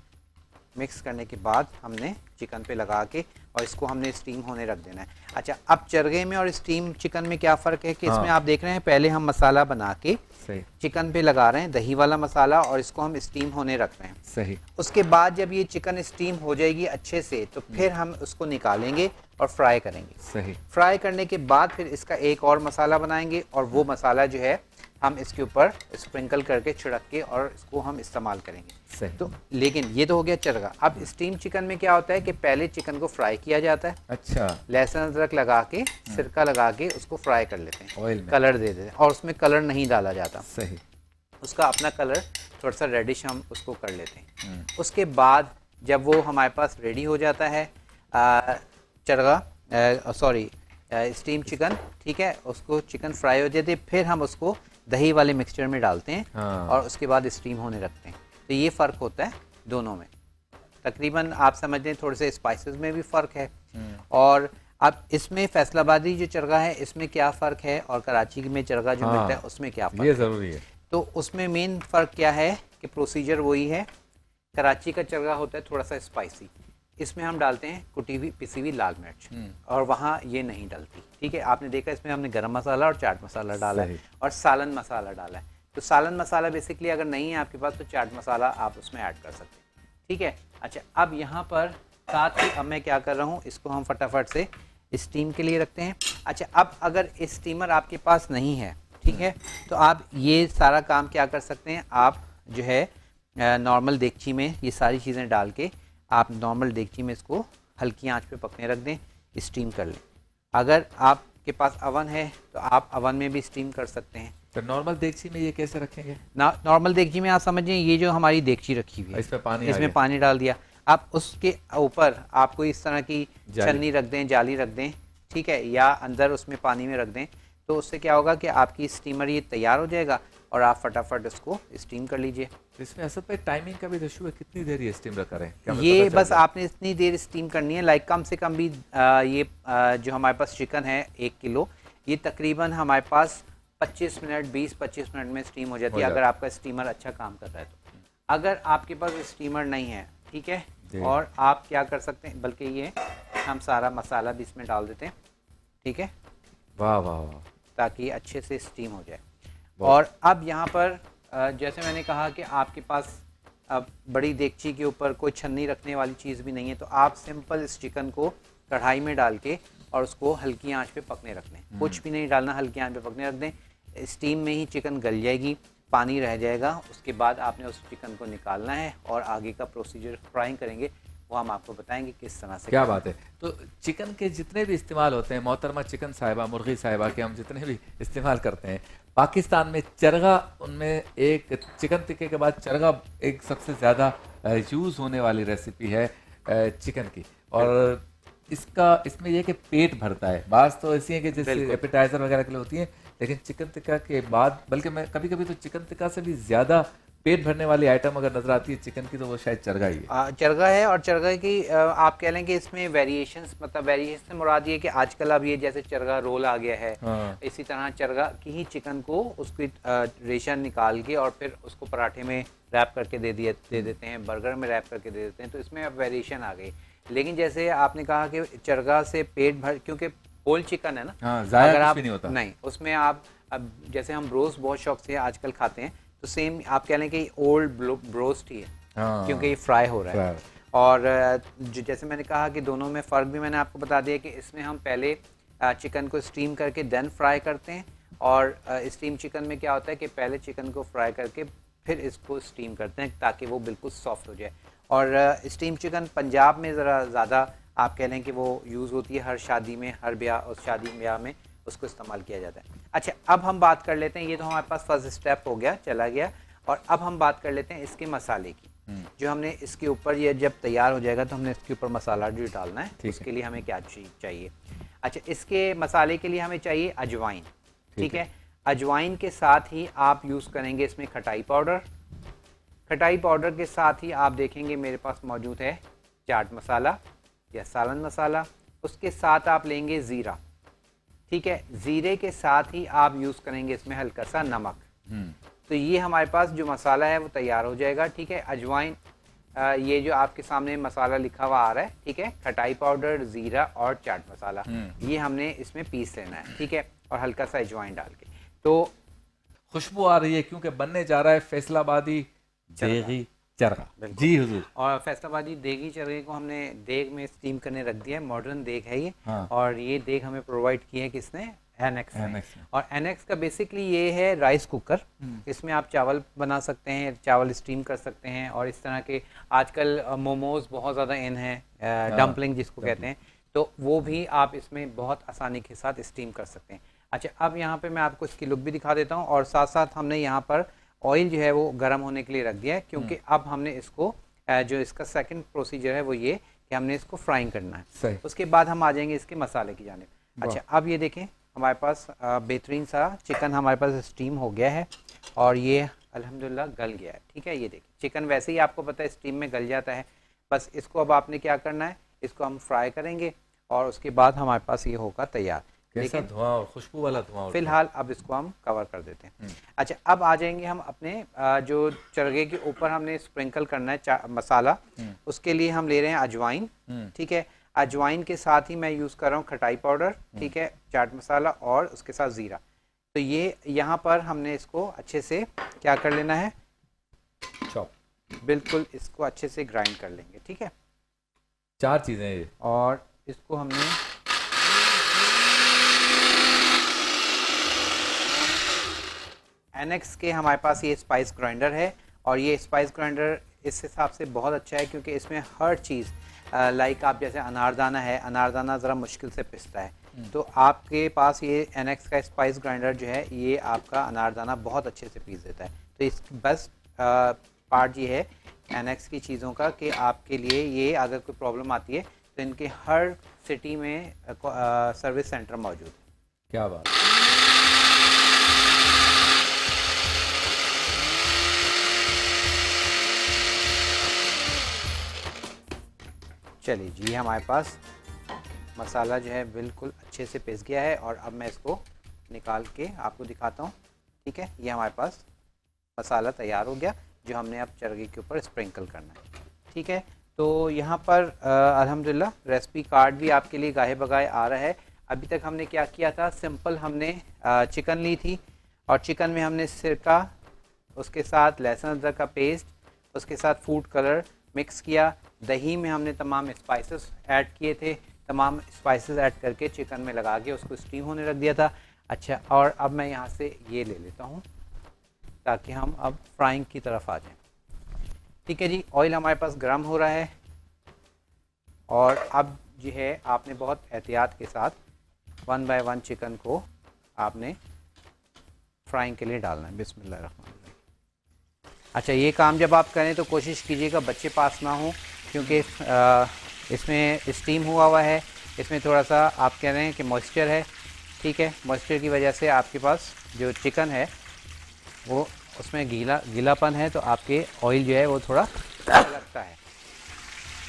مکس کرنے کے بعد ہم نے چکن پہ لگا کے اور اس کو ہم نے اسٹیم ہونے رکھ دینا ہے. اچھا اب چرغے میں اور اسٹیم چکن میں کیا فرق ہے کہ اس میں آپ دیکھ رہے ہیں پہلے ہم مسالہ بنا کے چکن پہ لگا رہے ہیں دہی والا مسالہ اور اس کو ہم اسٹیم ہونے رکھ رہے ہیں. صحیح. اس کے بعد جب یہ چکن اسٹیم ہو جائے گی اچھے سے تو پھر ہم اس کو نکالیں گے اور فرائی کریں گے. صحیح. فرائی کرنے کے بعد پھر اس کا ایک اور مسالہ بنائیں گے اور وہ مسالہ جو ہے ہم اس کے اوپر اسپرنکل کر کے چھڑک کے اور اس کو ہم استعمال کریں گے. صحیح. تو لیکن یہ تو ہو گیا چرغا. اب اسٹیم چکن میں کیا ہوتا ہے کہ پہلے چکن کو فرائی کیا جاتا ہے. اچھا. لہسن ادرک لگا کے سرکہ لگا کے اس کو فرائی کر لیتے ہیں، آئل میں کلر دے دیتے ہیں اور اس میں کلر نہیں ڈالا جاتا. صحیح. اس کا اپنا کلر تھوڑا سا ریڈش ہم اس کو کر لیتے ہیں. اس کے بعد جب وہ ہمارے پاس ریڈی ہو جاتا ہے چرغا سوری اسٹیم چکن، ٹھیک ہے، اس کو چکن فرائی ہو جاتی ہے پھر ہم اس کو دہی والے مکسچر میں ڈالتے ہیں اور اس کے بعد اسٹیم ہونے رکھتے ہیں. تو یہ فرق ہوتا ہے دونوں میں. تقریباً آپ سمجھ لیں تھوڑے سے اسپائسز میں بھی فرق ہے. اور اب اس میں فیصل آبادی جو چرغا ہے اس میں کیا فرق ہے اور کراچی میں چرغا جو ملتا ہے اس میں کیا فرق ہے، یہ ضروری ہے. تو اس میں مین فرق کیا ہے کہ پروسیجر وہی ہے. کراچی کا چرغا ہوتا ہے تھوڑا سا اسپائسی، اس میں ہم ڈالتے ہیں کٹی ہوئی پسی ہوئی لال مرچ اور وہاں یہ نہیں ڈلتی. ٹھیک ہے، آپ نے دیکھا اس میں ہم نے گرم مسالہ اور چاٹ مسالہ ڈالا ہے اور سالن مسالہ ڈالا ہے. تو سالن مسالہ بیسکلی اگر نہیں ہے آپ کے پاس تو چاٹ مسالہ آپ اس میں ایڈ کر سکتے ہیں. ٹھیک ہے. اچھا اب یہاں پر ساتھ ہی اب میں کیا کر رہا ہوں، اس کو ہم فٹافٹ سے اسٹیم کے لیے رکھتے ہیں. اچھا اب اگر اسٹیمر آپ کے پاس نہیں ہے، ٹھیک ہے، تو آپ یہ سارا کام کیا کر سکتے ہیں، آپ جو ہے نارمل دیگچی میں یہ ساری چیزیں ڈال کے آپ نارمل دیگچی میں اس کو ہلکی آنچ پہ پکنے رکھ دیں، اسٹیم کر لیں. اگر آپ کے پاس اوون ہے تو آپ اوون میں بھی اسٹیم کر سکتے ہیں. تو نارمل دیگچی میں یہ کیسے رکھیں گے؟ نارمل دیگچی میں آپ سمجھیں یہ جو ہماری دیگچی رکھی ہوئی ہے اس میں پانی ڈال دیا، آپ اس کے اوپر آپ کو اس طرح کی چھنی رکھ دیں، جالی رکھ دیں، ٹھیک ہے، یا اندر اس میں پانی میں رکھ دیں. تو اس سے کیا ہوگا کہ آپ کی اسٹیمر یہ تیار ہو جائے گا اور آپ فٹافٹ اس کو اسٹیم کر لیجئے. اس میں اصل پہ ٹائمنگ کا بھی ایشو ہے، کتنی دیر یہ اسٹیم رکھا رہے؟ یہ بس آپ نے اتنی دیر اسٹیم کرنی ہے، لائک کم سے کم بھی یہ جو ہمارے پاس چکن ہے 1 کلو، یہ تقریباً ہمارے پاس 25 منٹ 20-25 منٹ میں اسٹیم ہو جاتی ہے اگر آپ کا اسٹیمر اچھا کام کر رہا ہے تو. اگر آپ کے پاس اسٹیمر نہیں ہے، ٹھیک ہے، اور آپ کیا کر سکتے ہیں، بلکہ یہ ہم سارا مسالہ بھی اس میں ڈال دیتے ہیں، ٹھیک ہے، واہ واہ واہ، تاکہ اچھے سے اسٹیم ہو جائے. اور اب یہاں پر جیسے میں نے کہا کہ آپ کے پاس اب بڑی دیگچی کے اوپر کوئی چھنی رکھنے والی چیز بھی نہیں ہے، تو آپ سمپل اس چکن کو کڑھائی میں ڈال کے اور اس کو ہلکی آنچ پہ پکنے رکھ دیں. کچھ بھی نہیں ڈالنا، ہلکی آنچ پہ پکنے رکھ دیں. اسٹیم میں ہی چکن گل جائے گی، پانی رہ جائے گا. اس کے بعد آپ نے اس چکن کو نکالنا ہے اور آگے کا پروسیجر فرائنگ کریں گے وہ ہم آپ کو بتائیں گے کس طرح سے. کیا بات ہے. تو چکن کے جتنے بھی استعمال ہوتے ہیں محترمہ چکن صاحبہ، مرغی صاحبہ کے ہم جتنے بھی استعمال کرتے ہیں پاکستان میں، چرغا ان میں ایک چکن ٹکے کے بعد چرغا ایک سب سے زیادہ یوز ہونے والی ریسیپی ہے چکن کی. اور اس میں یہ کہ پیٹ بھرتا ہے. بعض تو ایسی ہیں کہ جیسے ایپیٹائزر وغیرہ کے لیے ہوتی ہیں, لیکن چکن ٹکا کے بعد, بلکہ میں کبھی کبھی تو چکن ٹکا سے بھی زیادہ پیٹ بھرنے والی آئٹم اگر نظر آتی ہے چکن کی تو وہ شاید چرگا ہی ہے. چرگا ہے. اور چرگا کی آپ کہہ لیں کہ اس میں ویریشنس, مطلب ویریشن سے مراد یہ کہ آج کل اب یہ جیسے چرگا رول آ گیا ہے, اسی طرح چرگا کی ہی چکن کو اس کی ریشہ نکال کے اور پھر اس کو پراٹھے میں ریپ کر کے دے دیتے ہیں, برگر میں ریپ کر کے دے دیتے ہیں, تو اس میں اب ویریشن آ گئی. لیکن جیسے آپ نے کہا کہ چرگا سے پیٹ بھر, کیونکہ ہول چکن ہے نا, اگر آپ نہیں اس میں آپ اب جیسے ہم بروسٹ بہت شوق سے آج کل کھاتے ہیں, تو سیم آپ کہہ لیں کہ اولڈ بروسٹ ہی ہے, کیونکہ یہ فرائی ہو رہا ہے. اور جیسے میں نے کہا کہ دونوں میں فرق بھی میں نے آپ کو بتا دیا کہ اس میں ہم پہلے چکن کو اسٹیم کر کے دین فرائی کرتے ہیں, اور اسٹیم چکن میں کیا ہوتا ہے کہ پہلے چکن کو فرائی کر کے پھر اس کو اسٹیم کرتے ہیں تاکہ وہ بالکل سافٹ ہو جائے. اور اسٹیم چکن پنجاب میں ذرا زیادہ آپ کہہ لیں کہ وہ یوز ہوتی ہے, ہر شادی میں, ہر بیاہ, اس شادی بیاہ میں اس کو استعمال کیا جاتا ہے. اچھا اب ہم بات کر لیتے ہیں, یہ تو ہمارے پاس فرسٹ اسٹیپ ہو گیا, چلا گیا, اور اب ہم بات کر لیتے ہیں اس کے مسالے کی, جو ہم نے اس کے اوپر, یہ جب تیار ہو جائے گا تو ہم نے اس کے اوپر مسالہ جو ڈالنا ہے, اس کے لیے ہمیں کیا چاہیے. اچھا اس کے مسالے کے لیے ہمیں چاہیے اجوائن. ٹھیک ہے, اجوائن کے ساتھ ہی آپ یوز کریں گے اس میں کھٹائی پاؤڈر. کھٹائی پاؤڈر کے ساتھ ہی آپ دیکھیں گے میرے پاس موجود ہے چاٹ مسالہ یا سالن مسالہ. اس کے ساتھ آپ لیں گے زیرہ. ٹھیک ہے, زیرے کے ساتھ ہی آپ یوز کریں گے اس میں ہلکا سا نمک. تو یہ ہمارے پاس جو مسالہ ہے وہ تیار ہو جائے گا. ٹھیک ہے, اجوائن یہ جو آپ کے سامنے مسالہ لکھا ہوا آ رہا ہے, ٹھیک ہے, کھٹائی پاؤڈر, زیرہ اور چاٹ مسالہ, یہ ہم نے اس میں پیس لینا ہے. ٹھیک ہے, اور ہلکا سا اجوائن ڈال کے. تو خوشبو آ رہی ہے کیونکہ بننے جا رہا ہے فیصل آبادی دیگی چرگا. جی حضور. اور فیصل آبادی دیگی چرگے کو ہم نے دیگ میں اسٹیم کرنے رکھ دیا ہے. ماڈرن دیگ ہے یہ, اور یہ دیگ ہمیں پرووائڈ کی ہے کس نے, اینیکس نے. اور اینیکس کا بیسکلی یہ ہے رائس کوکر. اس میں آپ چاول بنا سکتے ہیں, چاول اسٹیم کر سکتے ہیں, اور اس طرح کے آج کل موموز بہت زیادہ ان ہیں, ڈمپلنگ جس کو کہتے ہیں, تو وہ بھی آپ اس میں بہت آسانی کے ساتھ اسٹیم کر سکتے ہیں. اچھا اب یہاں پہ میں آپ کو اس کی لک بھی دکھا دیتا ہوں, اور ساتھ ساتھ ہم نے یہاں پر آئل جو ہے وہ گرم ہونے کے لیے رکھ دیا ہے, کیونکہ اب ہم نے اس کو جو اس کا سیکنڈ پروسیجر ہے وہ یہ کہ ہم نے اس کو فرائنگ کرنا ہے. اس کے بعد ہم آ جائیں گے اس کے مسالے کی جانب. اچھا اب یہ دیکھیں ہمارے پاس بہترین سا چکن ہمارے پاس اسٹیم ہو گیا ہے, اور یہ الحمدللہ گل گیا ہے. ٹھیک ہے, یہ دیکھیں چکن ویسے ہی آپ کو پتہ ہے اسٹیم میں گل جاتا ہے. بس اس کو اب آپ نے کیا کرنا ہے, اس کو ہم فرائی کریں گے, اور اس کے بعد ہمارے پاس یہ ہوگا تیار. لیکن دھواں اور خوشبو والا دھواں, فی الحال اب اس کو ہم کور کر دیتے ہیں. اچھا اب آ جائیں گے ہم اپنے جو چرگے کے اوپر ہم نے اسپرنکل کرنا ہے مسالہ. اس کے لیے ہم لے رہے ہیں اجوائن. ٹھیک ہے, اجوائن کے ساتھ ہی میں یوز کر رہا ہوں کھٹائی پاؤڈر. ٹھیک ہے, چاٹ مسالہ, اور اس کے ساتھ زیرہ. تو یہ یہاں پر ہم نے اس کو اچھے سے کیا کر لینا ہے, بالکل اس کو اچھے سے گرائنڈ کر لیں گے. ٹھیک ہے, 4 چیزیں یہ, اور اس کو ہم نے اینیکس کے ہمارے پاس یہ اسپائس گرائنڈر ہے, اور یہ اسپائس گرائنڈر اس حساب سے بہت اچھا ہے کیونکہ اس میں ہر چیز لائک آپ جیسے اناردانہ ہے, اناردانہ ذرا مشکل سے پستا ہے, تو آپ کے پاس یہ اینیکس کا اسپائس گرائنڈر جو ہے یہ آپ کا اناردانہ بہت اچھے سے پیس دیتا ہے. تو اس بیسٹ پارٹ یہ ہے اینیکس کی چیزوں کا کہ آپ کے لیے یہ اگر کوئی پرابلم آتی ہے تو ان کے ہر سٹی میں سروس سینٹر موجود ہے. کیا بات. چلیے جی, ہمارے پاس مسالہ جو ہے بالکل اچھے سے پس گیا ہے, اور اب میں اس کو نکال کے آپ کو دکھاتا ہوں. ٹھیک ہے, یہ ہمارے پاس مسالہ تیار ہو گیا جو ہم نے اب چرگے کے اوپر اسپرنکل کرنا ہے. ٹھیک ہے, تو یہاں پر الحمدللہ ریسپی کارڈ بھی آپ کے لیے گاہے بگائے آ رہا ہے. ابھی تک ہم نے کیا کیا تھا, سمپل ہم نے چکن لی تھی, اور چکن میں ہم نے سرکہ, اس کے ساتھ لہسن ادرک کا پیسٹ, اس کے ساتھ فوڈ کلر مکس کیا, دہی میں ہم نے تمام اسپائسز ایڈ کیے تھے, تمام اسپائسز ایڈ کر کے چکن میں لگا کے اس کو اسٹیم ہونے رکھ دیا تھا. اچھا, اور اب میں یہاں سے یہ لے لیتا ہوں تاکہ ہم اب فرائنگ کی طرف آ جائیں. ٹھیک ہے جی, آئل ہمارے پاس گرم ہو رہا ہے, اور اب جو ہے آپ نے بہت احتیاط کے ساتھ 1 بائی 1 چکن کو آپ نے فرائنگ کے لیے ڈالنا ہے. بسم اللہ الرحمن الرحیم. اچھا, یہ کام جب آپ کریں تو کوشش کیجیے گا بچے پاس نہ ہوں, کیونکہ اس میں اسٹیم ہوا ہے, اس میں تھوڑا سا آپ کہہ رہے ہیں کہ موئسچر ہے, ٹھیک ہے, موئسچر کی وجہ سے آپ کے پاس جو چکن ہے وہ اس میں گیلا پن ہے, تو آپ کے آئل جو ہے وہ تھوڑا لگتا ہے.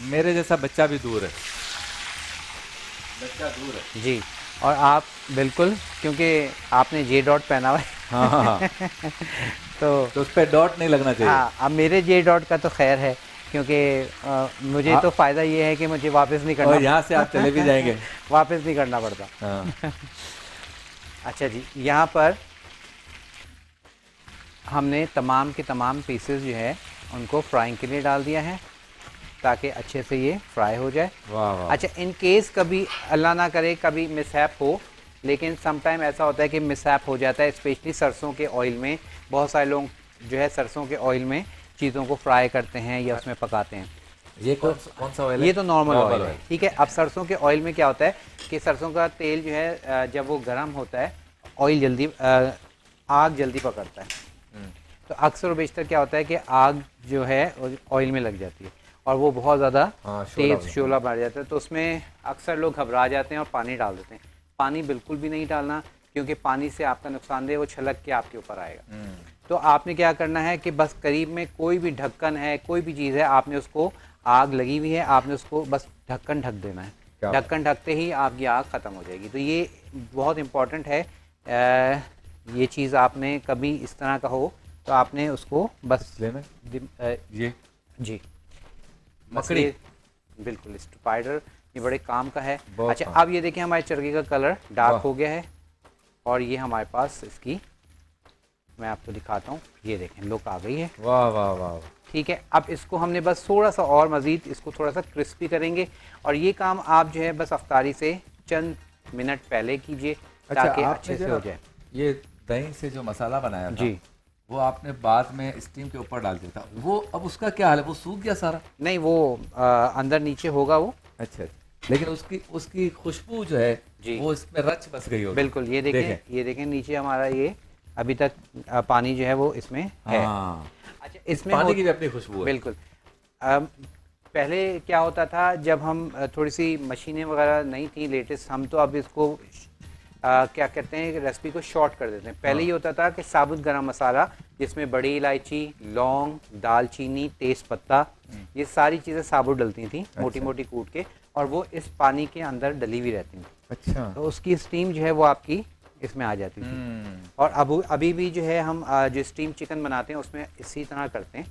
میرے جیسا بچہ بھی دور ہے, بچہ دور ہے. جی, اور آپ بالکل, کیونکہ آپ نے جے ڈاٹ پہنا ہوا ہے, ہاں ہاں تو اس پہ ڈاٹ نہیں لگنا چاہیے. ہاں, اب میرے جے ڈاٹ کا تو خیر ہے, کیونکہ مجھے تو فائدہ یہ ہے کہ مجھے واپس نہیں کرنا, اور یہاں سے آپ چلے بھی جائیں گے. واپس نہیں کرنا پڑتا. ہاں اچھا جی, یہاں پر ہم نے تمام کے تمام پیسز جو ہے ان کو فرائنگ کے لیے ڈال دیا ہے تاکہ اچھے سے یہ فرائی ہو جائے. واہ واہ. اچھا, ان کیس کبھی اللہ نہ کرے کبھی مس ہیپ ہو, لیکن سم ٹائم ایسا ہوتا ہے کہ مس ہیپ ہو جاتا ہے, اسپیشلی سرسوں کے آئل میں. بہت سارے لوگ جو ہے سرسوں کے آئل میں چیزوں کو فرائی کرتے ہیں یا اس میں پکاتے ہیں. یہ کون سا آئل ہے؟ یہ تو نارمل آئل ہے, ٹھیک ہے. اب سرسوں کے آئل میں کیا ہوتا ہے کہ سرسوں کا تیل جو ہے جب وہ گرم ہوتا ہے آئل جلدی آگ جلدی پکڑتا ہے, تو اکثر و بیشتر کیا ہوتا ہے کہ آگ جو ہے آئل میں لگ جاتی ہے اور وہ بہت زیادہ تیز شعلہ بڑھ جاتا ہے, تو اس میں اکثر لوگ گھبرا جاتے ہیں اور پانی ڈال دیتے ہیں. پانی بالکل بھی نہیں ڈالنا, کیونکہ پانی سے آپ کا نقصان دہ وہ چھلک کے آپ کے اوپر آئے گا. تو آپ نے کیا کرنا ہے کہ بس قریب میں کوئی بھی ڈھکن ہے, کوئی بھی چیز ہے, آپ نے اس کو, آگ لگی ہوئی ہے, آپ نے اس کو بس ڈھکن ڈھک دینا ہے. ڈھکن ڈھکتے ہی آپ کی آگ ختم ہو جائے گی. تو یہ بہت امپورٹنٹ ہے, یہ چیز آپ نے کبھی اس طرح کا ہو تو آپ نے اس کو بس لینا. یہ جی مکڑی, بالکل اسپائڈر, یہ بڑے کام کا ہے. اچھا, اب یہ دیکھیں ہمارے چرگے کا کلر ڈارک ہو گیا ہے اور یہ ہمارے پاس اس کی میں آپ کو دکھاتا ہوں, یہ دیکھیں لک آ گئی ہے. واہ واہ واہ. ٹھیک ہے, اب اس کو ہم نے بس تھوڑا سا اور مزید اس کو تھوڑا سا کرسپی کریں گے, اور یہ کام آپ جو ہے بس افطاری سے چند منٹ پہلے کیجئے تاکہ اچھے سے ہو جائے. یہ دہی سے جو مسالہ بنایا تھا جی, وہ آپ نے بعد میں اسٹیم کے اوپر ڈال دیا تھا, وہ اب اس کا کیا حال ہے؟ وہ سوکھ گیا سارا؟ نہیں, وہ اندر نیچے ہوگا وہ. اچھا, لیکن اس کی خوشبو جو ہے جی وہ اس میں رچ بس گئی ہوگی. بالکل, یہ دیکھیں, یہ دیکھیں نیچے ہمارا یہ ابھی تک پانی جو ہے وہ اس میں ہے. اچھا, اس میں پانی کی بھی اپنی خوشبو ہے. بالکل. پہلے کیا ہوتا تھا جب ہم تھوڑی سی مشینیں وغیرہ نہیں تھیں لیٹسٹ, ہم تو اب اس کو کیا کہتے ہیں کہ ریسپی کو شارٹ کر دیتے ہیں. پہلے یہ ہوتا تھا کہ ثابت گرم مسالہ جس میں بڑی الائچی, لونگ, دال چینی, تیز پتہ, یہ ساری چیزیں ثابت ڈلتی تھیں موٹی موٹی کوٹ کے, اور وہ اس پانی کے اندر ڈلی ہوئی رہتی تھیں. اچھا, تو اس کی اسٹیم جو ہے وہ آپ کی اس میں آ جاتی تھی. اور ابھی بھی جو ہے ہم جو اسٹیم چکن بناتے ہیں اس میں اسی طرح کرتے ہیں.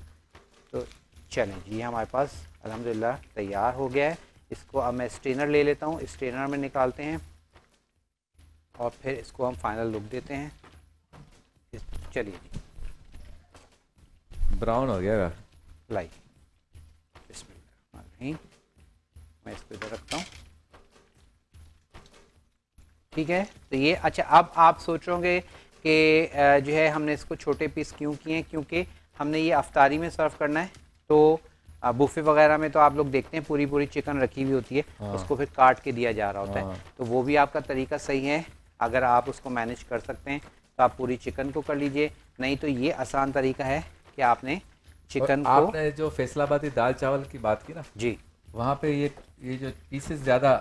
تو چلیں جی, یہ ہمارے پاس الحمدللہ تیار ہو گیا ہے. اس کو اب میں اسٹرینر لے لیتا ہوں, اسٹرینر میں نکالتے ہیں اور پھر اس کو ہم فائنل لک دیتے ہیں. چلیے جی, براؤن ہو گیا گا. لائی, بسم اللہ الرحمن الرحیم, میں اس کو ادھر رکھتا ہوں. ٹھیک ہے, تو یہ اچھا, اب آپ سوچو گے کہ جو ہے ہم نے اس کو چھوٹے پیس کیوں کیے ہیں, کیونکہ ہم نے یہ افطاری میں سرو کرنا ہے. تو بوفے وغیرہ میں تو آپ لوگ دیکھتے ہیں پوری چکن رکھی ہوئی ہوتی ہے, اس کو پھر کاٹ کے دیا جا رہا ہوتا ہے. تو وہ بھی آپ کا طریقہ صحیح ہے, اگر آپ اس کو مینیج کر سکتے ہیں تو آپ پوری چکن کو کر لیجئے. نہیں تو یہ آسان طریقہ ہے کہ آپ نے چکن کو, آپ نے جو فیصل آبادی دال چاول کی بات کی نا, جی, وہاں پہ یہ جو پیسز زیادہ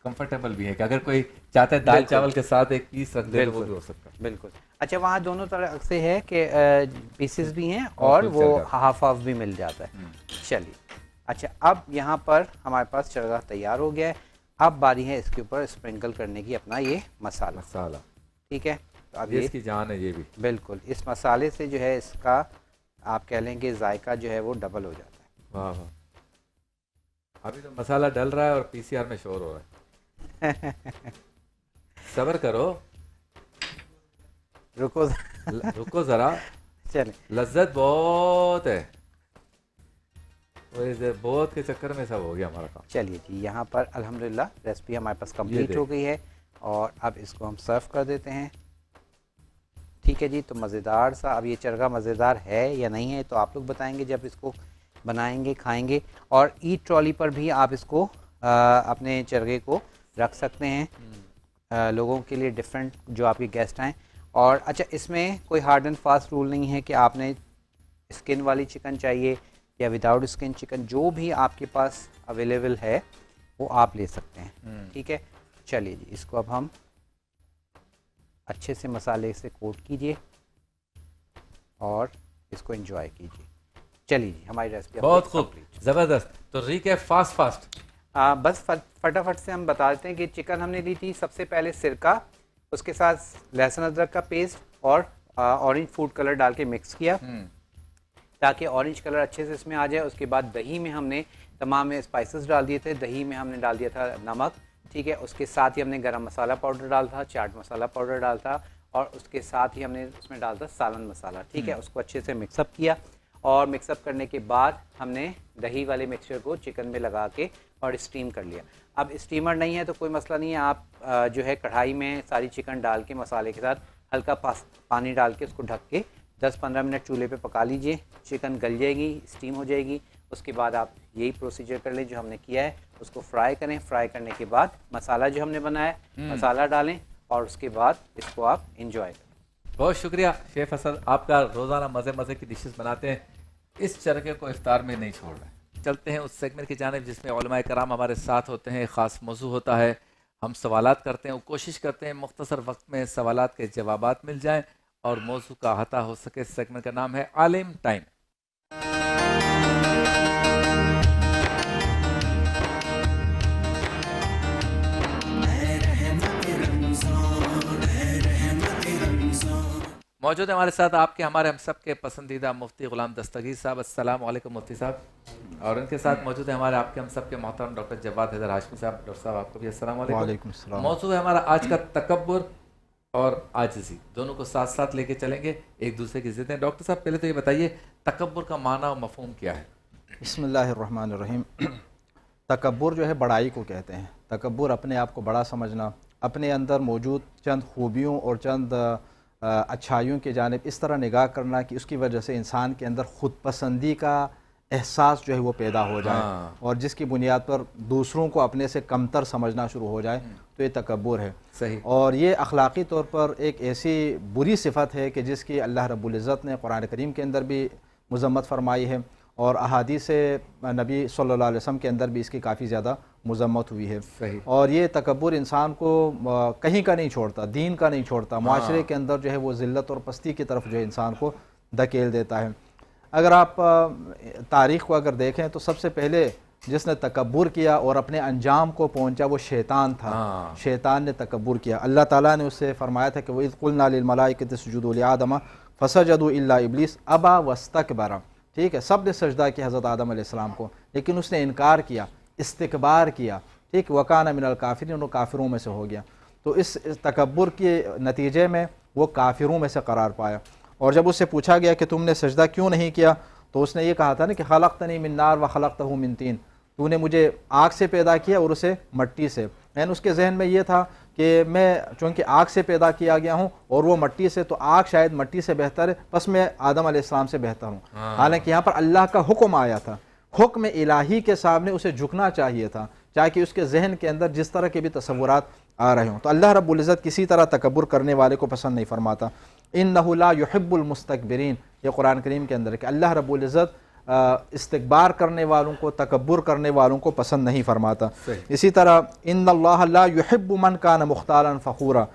کمفرٹیبل بھی ہے کہ اگر کوئی چاہتا ہے دال چاول کے ساتھ ایک پیس رکھ دے تو وہ بھی ہو سکتا ہے. بالکل. اچھا, وہاں دونوں طرح سے ہے کہ پیسز بھی ہیں اور وہ ہاف بھی مل جاتا ہے. چلیے, اچھا, اب یہاں پر ہمارے پاس چرگا تیار ہو گیا ہے. اب باری ہے اس کے اوپر اسپرنکل کرنے کی اپنا یہ مسالہ. ٹھیک ہے, تو اب اس کی جان ہے یہ بھی. بالکل, اس مسالے سے جو ہے اس کا آپ کہہ لیں کہ ذائقہ جو ہے وہ ڈبل ہو جاتا ہے. واہ واہ, ابھی تو مسالہ ڈل رہا ہے اور پی سی آر میں شور ہو رہا ہے. صبر کرو, رکو ذرا, چلیں, لذت بہت ہے, بہت کے چکر میں سب ہو گیا ہمارا کام. چلیے جی, یہاں پر الحمدللہ ریسپی ہمارے پاس کمپلیٹ ہو گئی ہے اور اب اس کو ہم سرو کر دیتے ہیں. ٹھیک ہے جی, تو مزیدار سا, اب یہ چرگا مزیدار ہے یا نہیں ہے تو آپ لوگ بتائیں گے جب اس کو بنائیں گے, کھائیں گے. اور ایٹ ٹرالی پر بھی آپ اس کو اپنے چرگے کو رکھ سکتے ہیں لوگوں کے لیے, ڈفرینٹ جو آپ کے گیسٹ آئیں. اور اچھا, اس میں کوئی ہارڈ اینڈ فاسٹ رول نہیں ہے کہ آپ نے اسکن والی چکن چاہیے یا وداؤٹ اسکن چکن, جو بھی آپ کے پاس اویلیبل ہے وہ آپ لے سکتے ہیں. ٹھیک ہے, چلیے جی اس کو اب ہم اچھے سے مسالے سے کوٹ کیجئے اور اس کو انجوائے کیجئے. چلیے جی ہماری ریسپی بہت خوب, زبردست. تو ریکیپ فاسٹ. بس فٹافٹ سے ہم بتا دیتے ہیں کہ چکن ہم نے لی تھی سب سے پہلے سرکہ, اس کے ساتھ لہسن ادرک کا پیسٹ اور اورنج فوڈ کلر ڈال کے مکس کیا تاکہ اورنج کلر اچھے سے اس میں آ جائے. اس کے بعد دہی میں ہم نے تمام اسپائسز ڈال دیے تھے, دہی میں ہم نے ڈال دیا تھا نمک. ٹھیک ہے, اس کے ساتھ ہی ہم نے گرم مسالہ پاؤڈر ڈالا تھا, چاٹ مسالہ پاؤڈر ڈالا تھا اور اس کے ساتھ ہی ہم نے اس میں ڈالا تھا سالن مسالہ. ٹھیک ہے, اس کو اچھے سے مکس اپ کیا اور مکس اپ کرنے کے بعد ہم نے دہی والے مکسچر کو چکن میں لگا کے اور اسٹیم کر لیا. اب اسٹیمر نہیں ہے تو کوئی مسئلہ نہیں ہے, آپ جو ہے کڑھائی میں ساری چکن ڈال کے مسالے کے ساتھ ہلکا پانی ڈال کے اس کو ڈھک کے 10-15 منٹ چولہے پہ پکا لیجئے. چکن گل جائے گی, اسٹیم ہو جائے گی. اس کے بعد آپ یہی پروسیجر کر لیں جو ہم نے کیا ہے, اس کو فرائی کریں. فرائی کرنے کے بعد مسالہ جو ہم نے بنایا ہے مسالہ ڈالیں اور اس کے بعد اس کو آپ انجوائے کریں. بہت شکریہ شیف اسد, آپ کا روزانہ مزے کی ڈشز بناتے ہیں, اس چرخے کو افطار میں نہیں چھوڑ رہے. چلتے ہیں اس سیگمنٹ کی جانب جس میں علماء کرام ہمارے ساتھ ہوتے ہیں, خاص موضوع ہوتا ہے, ہم سوالات کرتے ہیں, وہ کوشش کرتے ہیں مختصر وقت میں سوالات کے جوابات مل جائیں اور موضوع کا احاطہ ہو سکے. سیگمنٹ کا نام ہے عالم ٹائم. موجود ہے ہمارے ساتھ آپ کے ہمارے ہم سب کے پسندیدہ مفتی غلام دستگیر صاحب. السلام علیکم مفتی صاحب. اور ان کے ساتھ موجود ہے ہمارے آپ کے ہم سب کے محترم ڈاکٹر جواد حیدر ہاشمی صاحب. ڈاکٹر صاحب آپ کو بھی السلام علیکم. وعلیکم السلام. موضوع ہے ہمارا آج کا تکبر اور عاجزی, دونوں کو ساتھ ساتھ لے کے چلیں گے, ایک دوسرے کی ضدیں. ڈاکٹر صاحب پہلے تو یہ بتائیے تکبر کا معنی اور مفہوم کیا ہے؟ بسم اللہ الرحمن الرحیم. تکبر جو ہے بڑائی کو کہتے ہیں. تکبر اپنے آپ کو بڑا سمجھنا, اپنے اندر موجود چند خوبیوں اور چند اچھائیوں کی جانب اس طرح نگاہ کرنا کہ اس کی وجہ سے انسان کے اندر خود پسندی کا احساس جو ہے وہ پیدا ہو جائے اور جس کی بنیاد پر دوسروں کو اپنے سے کمتر سمجھنا شروع ہو جائے, تو یہ تکبر ہے. صحیح. اور یہ اخلاقی طور پر ایک ایسی بری صفت ہے کہ جس کی اللہ رب العزت نے قرآن کریم کے اندر بھی مذمت فرمائی ہے اور احادیث نبی صلی اللہ علیہ وسلم کے اندر بھی اس کی کافی زیادہ مذمت ہوئی ہے. صحیح. اور یہ تکبر انسان کو کہیں کا نہیں چھوڑتا, دین کا نہیں چھوڑتا, معاشرے کے اندر جو ہے وہ ذلت اور پستی کی طرف جو ہے انسان کو دھکیل دیتا ہے. اگر آپ تاریخ کو اگر دیکھیں تو سب سے پہلے جس نے تکبر کیا اور اپنے انجام کو پہنچا وہ شیطان تھا. شیطان نے تکبر کیا. اللہ تعالیٰ نے اس سے فرمایا تھا کہ وَإِذْ قُلْنَا لِلْمَلَائِكَةِ اسْجُدُوا لِآدَمَ فَسَجَدُوا إِلَّا إِبْلِيسَ أَبَى وَاسْتَكْبَرَ. ٹھیک ہے, سب نے سجدہ کیا حضرت آدم علیہ السلام کو, لیکن اس نے انکار کیا, استکبار کیا. ٹھیک, وَكَانَ مِنَ الْكَافِرِينَ, وہ کافروں میں سے ہو گیا. تو اس تکبر کے نتیجے میں وہ کافروں میں سے قرار پایا. اور جب اس سے پوچھا گیا کہ تم نے سجدہ کیوں نہیں کیا, تو اس نے یہ کہا تھا نا کہ خلقتنی من نار وخلقتہ من طین, تو نے مجھے آگ سے پیدا کیا اور اسے مٹی سے. یعنی اس کے ذہن میں یہ تھا کہ میں چونکہ آگ سے پیدا کیا گیا ہوں اور وہ مٹی سے, تو آگ شاید مٹی سے بہتر ہے, بس میں آدم علیہ السلام سے بہتر ہوں. حالانکہ یہاں پر اللہ کا حکم آیا تھا, حکم الہی کے سامنے اسے جھکنا چاہیے تھا, چاہے کہ اس کے ذہن کے اندر جس طرح کے بھی تصورات آ رہے ہوں. تو اللہ رب العزت کسی طرح تکبر کرنے والے کو پسند نہیں فرماتا. انہ لا یحب المستکبرین, یہ قرآن کریم کے اندر ہے کہ اللہ رب العزت استکبار کرنے والوں کو, تکبر کرنے والوں کو پسند نہیں فرماتا. اسی طرح ان اللہ لا یحب من کان مختالا فخورا,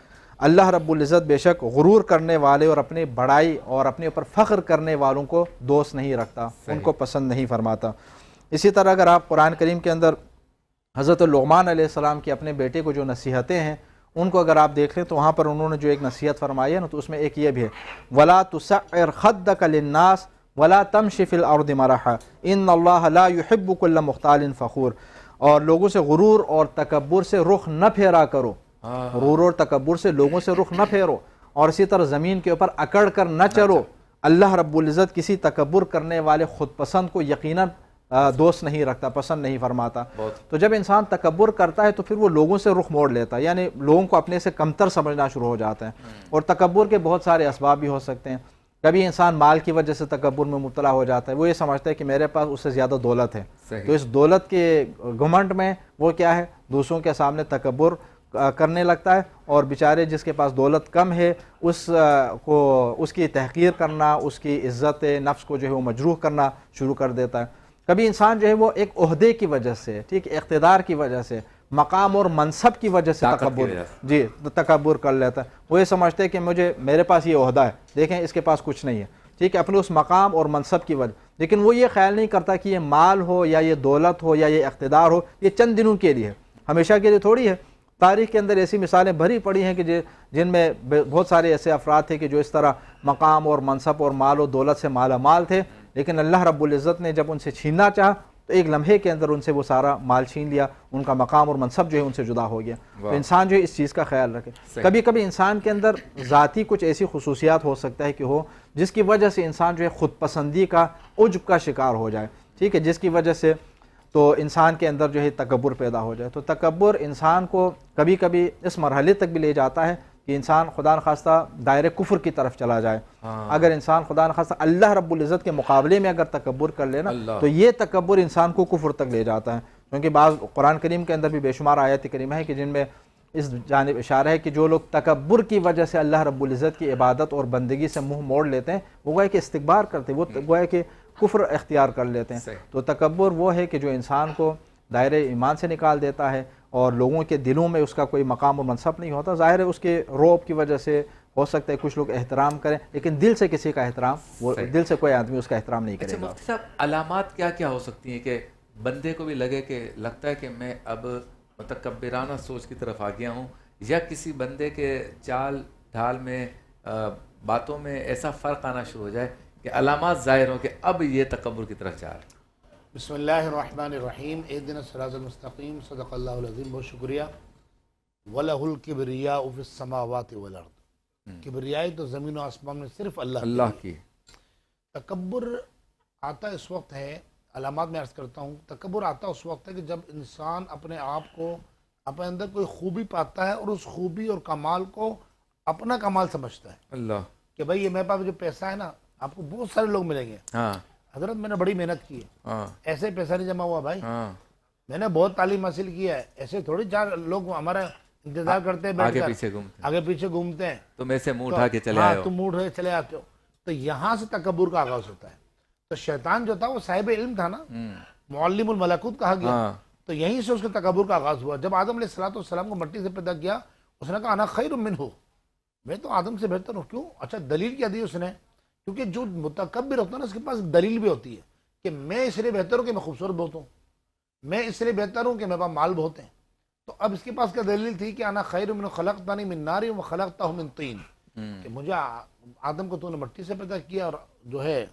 اللہ رب العزت بے شک غرور کرنے والے اور اپنے بڑائی اور اپنے اوپر فخر کرنے والوں کو دوست نہیں رکھتا, ان کو پسند نہیں فرماتا. اسی طرح اگر آپ قرآن کریم کے اندر حضرت لقمان علیہ السلام کی اپنے بیٹے کو جو نصیحتیں ہیں ان کو اگر آپ دیکھ لیں تو وہاں پر انہوں نے جو ایک نصیحت فرمائی ہے نا, تو اس میں ایک یہ بھی ہے وَلَا تُسَعِّرْ خَدَّكَ لِلنَّاسِ وَلَا تَمْشِ فِي الْأَرْضِ مَرَحًا إِنَّ اللَّهَ لَا يُحِبُّ كُلَّ مُخْتَالٍ فَخُورٍ. اور لوگوں سے غرور اور تکبر سے رخ نہ پھیرا کرو, غرور اور تکبر سے لوگوں سے رخ نہ پھیرو, اور اسی طرح زمین کے اوپر اکڑ کر نہ چلو. اللہ رب العزت کسی تکبر کرنے والے خود پسند کو یقیناً دوست نہیں رکھتا, پسند نہیں فرماتا. تو جب انسان تکبر کرتا ہے تو پھر وہ لوگوں سے رخ موڑ لیتا ہے, یعنی لوگوں کو اپنے سے کمتر سمجھنا شروع ہو جاتا ہے. اور تکبر کے بہت سارے اسباب بھی ہو سکتے ہیں. کبھی انسان مال کی وجہ سے تکبر میں مبتلا ہو جاتا ہے, وہ یہ سمجھتا ہے کہ میرے پاس اس سے زیادہ دولت ہے, تو اس دولت کے گھمنڈ میں وہ کیا ہے, دوسروں کے سامنے تکبر کرنے لگتا ہے, اور بیچارے جس کے پاس دولت کم ہے اس کی تحقیر کرنا, اس کی عزت نفس کو جو ہے وہ مجروح کرنا شروع کر دیتا ہے. کبھی انسان جو ہے وہ ایک عہدے کی وجہ سے، ٹھیک، اقتدار کی وجہ سے، مقام اور منصب کی وجہ سے تکبر کر لیتا ہے. وہ یہ سمجھتے ہیں کہ میرے پاس یہ عہدہ ہے، دیکھیں اس کے پاس کچھ نہیں ہے، ٹھیک ہے، اپنے اس مقام اور منصب کی وجہ. لیکن وہ یہ خیال نہیں کرتا کہ یہ مال ہو یا یہ دولت ہو یا یہ اقتدار ہو، یہ چند دنوں کے لیے ہے، ہمیشہ کے لیے تھوڑی ہے. تاریخ کے اندر ایسی مثالیں بھری پڑی ہیں کہ جن میں بہت سارے ایسے افراد تھے کہ جو اس طرح مقام اور منصب اور مال و دولت سے مالا مال تھے، لیکن اللہ رب العزت نے جب ان سے چھیننا چاہا تو ایک لمحے کے اندر ان سے وہ سارا مال چھین لیا، ان کا مقام اور منصب جو ہے ان سے جدا ہو گیا. تو انسان جو ہے اس چیز کا خیال رکھے. کبھی کبھی انسان کے اندر ذاتی کچھ ایسی خصوصیات ہو سکتا ہے کہ ہو جس کی وجہ سے انسان جو ہے خود پسندی کا، عجب کا شکار ہو جائے، ٹھیک ہے، جس کی وجہ سے تو انسان کے اندر جو ہے تکبر پیدا ہو جائے. تو تکبر انسان کو کبھی کبھی اس مرحلے تک بھی لے جاتا ہے کہ انسان خدا نخواستہ دائرے کفر کی طرف چلا جائے. اگر انسان خدا نخواستہ اللہ رب العزت کے مقابلے میں اگر تکبر کر لینا تو یہ تکبر انسان کو کفر تک لے جاتا ہے. کیونکہ بعض قرآن کریم کے اندر بھی بے شمار آیات کریمہ ہے کہ جن میں اس جانب اشارہ ہے کہ جو لوگ تکبر کی وجہ سے اللہ رب العزت کی عبادت اور بندگی سے منہ موڑ لیتے ہیں، وہ گویا کہ استکبار کرتے ہیں، وہ گویا کہ کفر اختیار کر لیتے ہیں. تو تکبر وہ ہے کہ جو انسان کو دائرے ایمان سے نکال دیتا ہے اور لوگوں کے دلوں میں اس کا کوئی مقام اور منصب نہیں ہوتا. ظاہر ہے اس کے روب کی وجہ سے ہو سکتا ہے کچھ لوگ احترام کریں، لیکن دل سے کسی کا احترام، وہ دل سے کوئی آدمی اس کا احترام نہیں کرے گا. مفتی صاحب، علامات کیا کیا ہو سکتی ہیں کہ بندے کو بھی لگے کہ لگتا ہے کہ میں اب متکبرانہ سوچ کی طرف آ گیا ہوں، یا کسی بندے کے چال ڈھال میں، باتوں میں ایسا فرق آنا شروع ہو جائے کہ علامات ظاہر ہوں کہ اب یہ تکبر کی طرف جا رہا ہے؟ بسم اللہ الرحمن الرحیم. اہدنا الصراط المستقیم. صدق اللہ العظیم. بہت شکریہ. وَلَهُ الْكِبْرِيَاءُ فِي السَّمَاوَاتِ وَالْأَرْضِ. کبریائی تو زمین و آسمان میں صرف اللہ کی. تکبر آتا اس وقت ہے، علامات میں عرض کرتا ہوں، تکبر آتا اس وقت ہے کہ جب انسان اپنے آپ کو، اپنے اندر کوئی خوبی پاتا ہے اور اس خوبی اور کمال کو اپنا کمال سمجھتا ہے. اللہ، کہ بھائی یہ میرے پاس جو پیسہ ہے نا، آپ کو بہت سارے لوگ ملیں گے، حضرت میں نے بڑی محنت کی ہے، ایسے پیسہ نہیں جمع ہوا بھائی، میں نے بہت تعلیم حاصل کیا ہے، ایسے تھوڑی چار لوگ ہمارا انتظار کرتے ہیں، آگے پیچھے گھومتے ہیں، تم ایسے منہ اٹھا کے چلے آئے ہو، تم منہ اٹھا کے چلے آتے ہو. تو یہاں سے تکبر کا آغاز ہوتا ہے. تو شیطان جو تھا وہ صاحب علم تھا نا، معلم الملکوت کہا گیا، تو یہیں سے اس کے تکبر کا آغاز ہوا. جب آدم علیہ السلام کو مٹی سے پیدا کیا، اس نے کہا انا خیر منہ، میں تو آدم سے بہتر ہوں. کیوں؟ اچھا دلیل کیا دی اس نے؟ کیونکہ جو متکبر ہوتا ہے نا، اس کے پاس دلیل بھی ہوتی ہے کہ میں اس لیے بہتر ہوں کہ میں خوبصورت بہت ہوں، میں اس لیے بہتر ہوں کہ میرے پاس مال بہت ہیں. تو اب اس کے پاس کیا دلیل تھی کہ انا خیر من خلقتنی من نار وخلقتہ من طین، کہ مجھے آدم کو تو نے مٹی سے پیدا کیا اور جو ہے.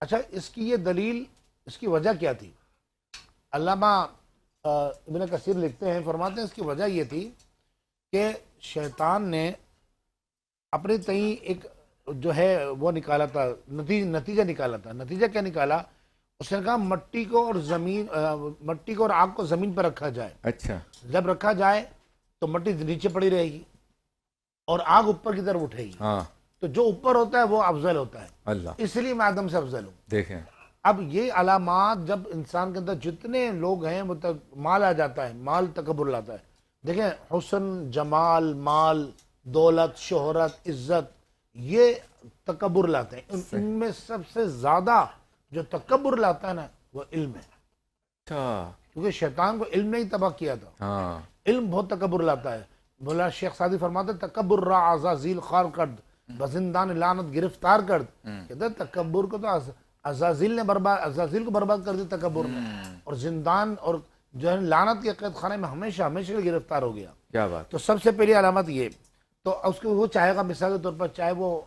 اچھا اس کی یہ دلیل، اس کی وجہ کیا تھی؟ علامہ ابن کثیر لکھتے ہیں، فرماتے ہیں اس کی وجہ یہ تھی کہ شیطان نے اپنے تئیں ایک جو ہے وہ نکالا تھا، نتیجہ نکالا تھا. نتیجہ کیا نکالا؟ اس نے کہا مٹی کو اور آگ کو زمین پر رکھا جائے. اچھا، جب رکھا جائے تو مٹی نیچے پڑی رہے گی اور آگ اوپر کی طرف اٹھے گی. تو جو اوپر ہوتا ہے وہ افضل ہوتا ہے. اللہ، اس لیے میں آدم سے افضل ہوں. دیکھیں اب یہ علامات جب انسان کے اندر جتنے لوگ ہیں، مال آ جاتا ہے، مال تکبر لاتا ہے. دیکھیں حسن، جمال، مال، دولت، شہرت، عزت، یہ تکبر لاتے ہیں. ان میں سب سے زیادہ جو تکبر لاتا ہے نا وہ علم ہے. کیونکہ شیطان کو علم نے ہی تباہ کیا تھا. علم بہت تکبر لاتا ہے. مولانا شیخ سعدی فرماتے تکبر را عزازیل خار کرد بزندان لعنت گرفتار کرد. کہتے ہیں تکبر کو تو عزازیل کو برباد کر دیا تکبر نے، اور زندان اور جو ہے لعنت کے قید خانے میں ہمیشہ ہمیشہ گرفتار ہو گیا. کیا بات. تو سب سے پہلی علامت یہ. تو اس کو وہ چاہے گا مثال کے طور پر، چاہے وہ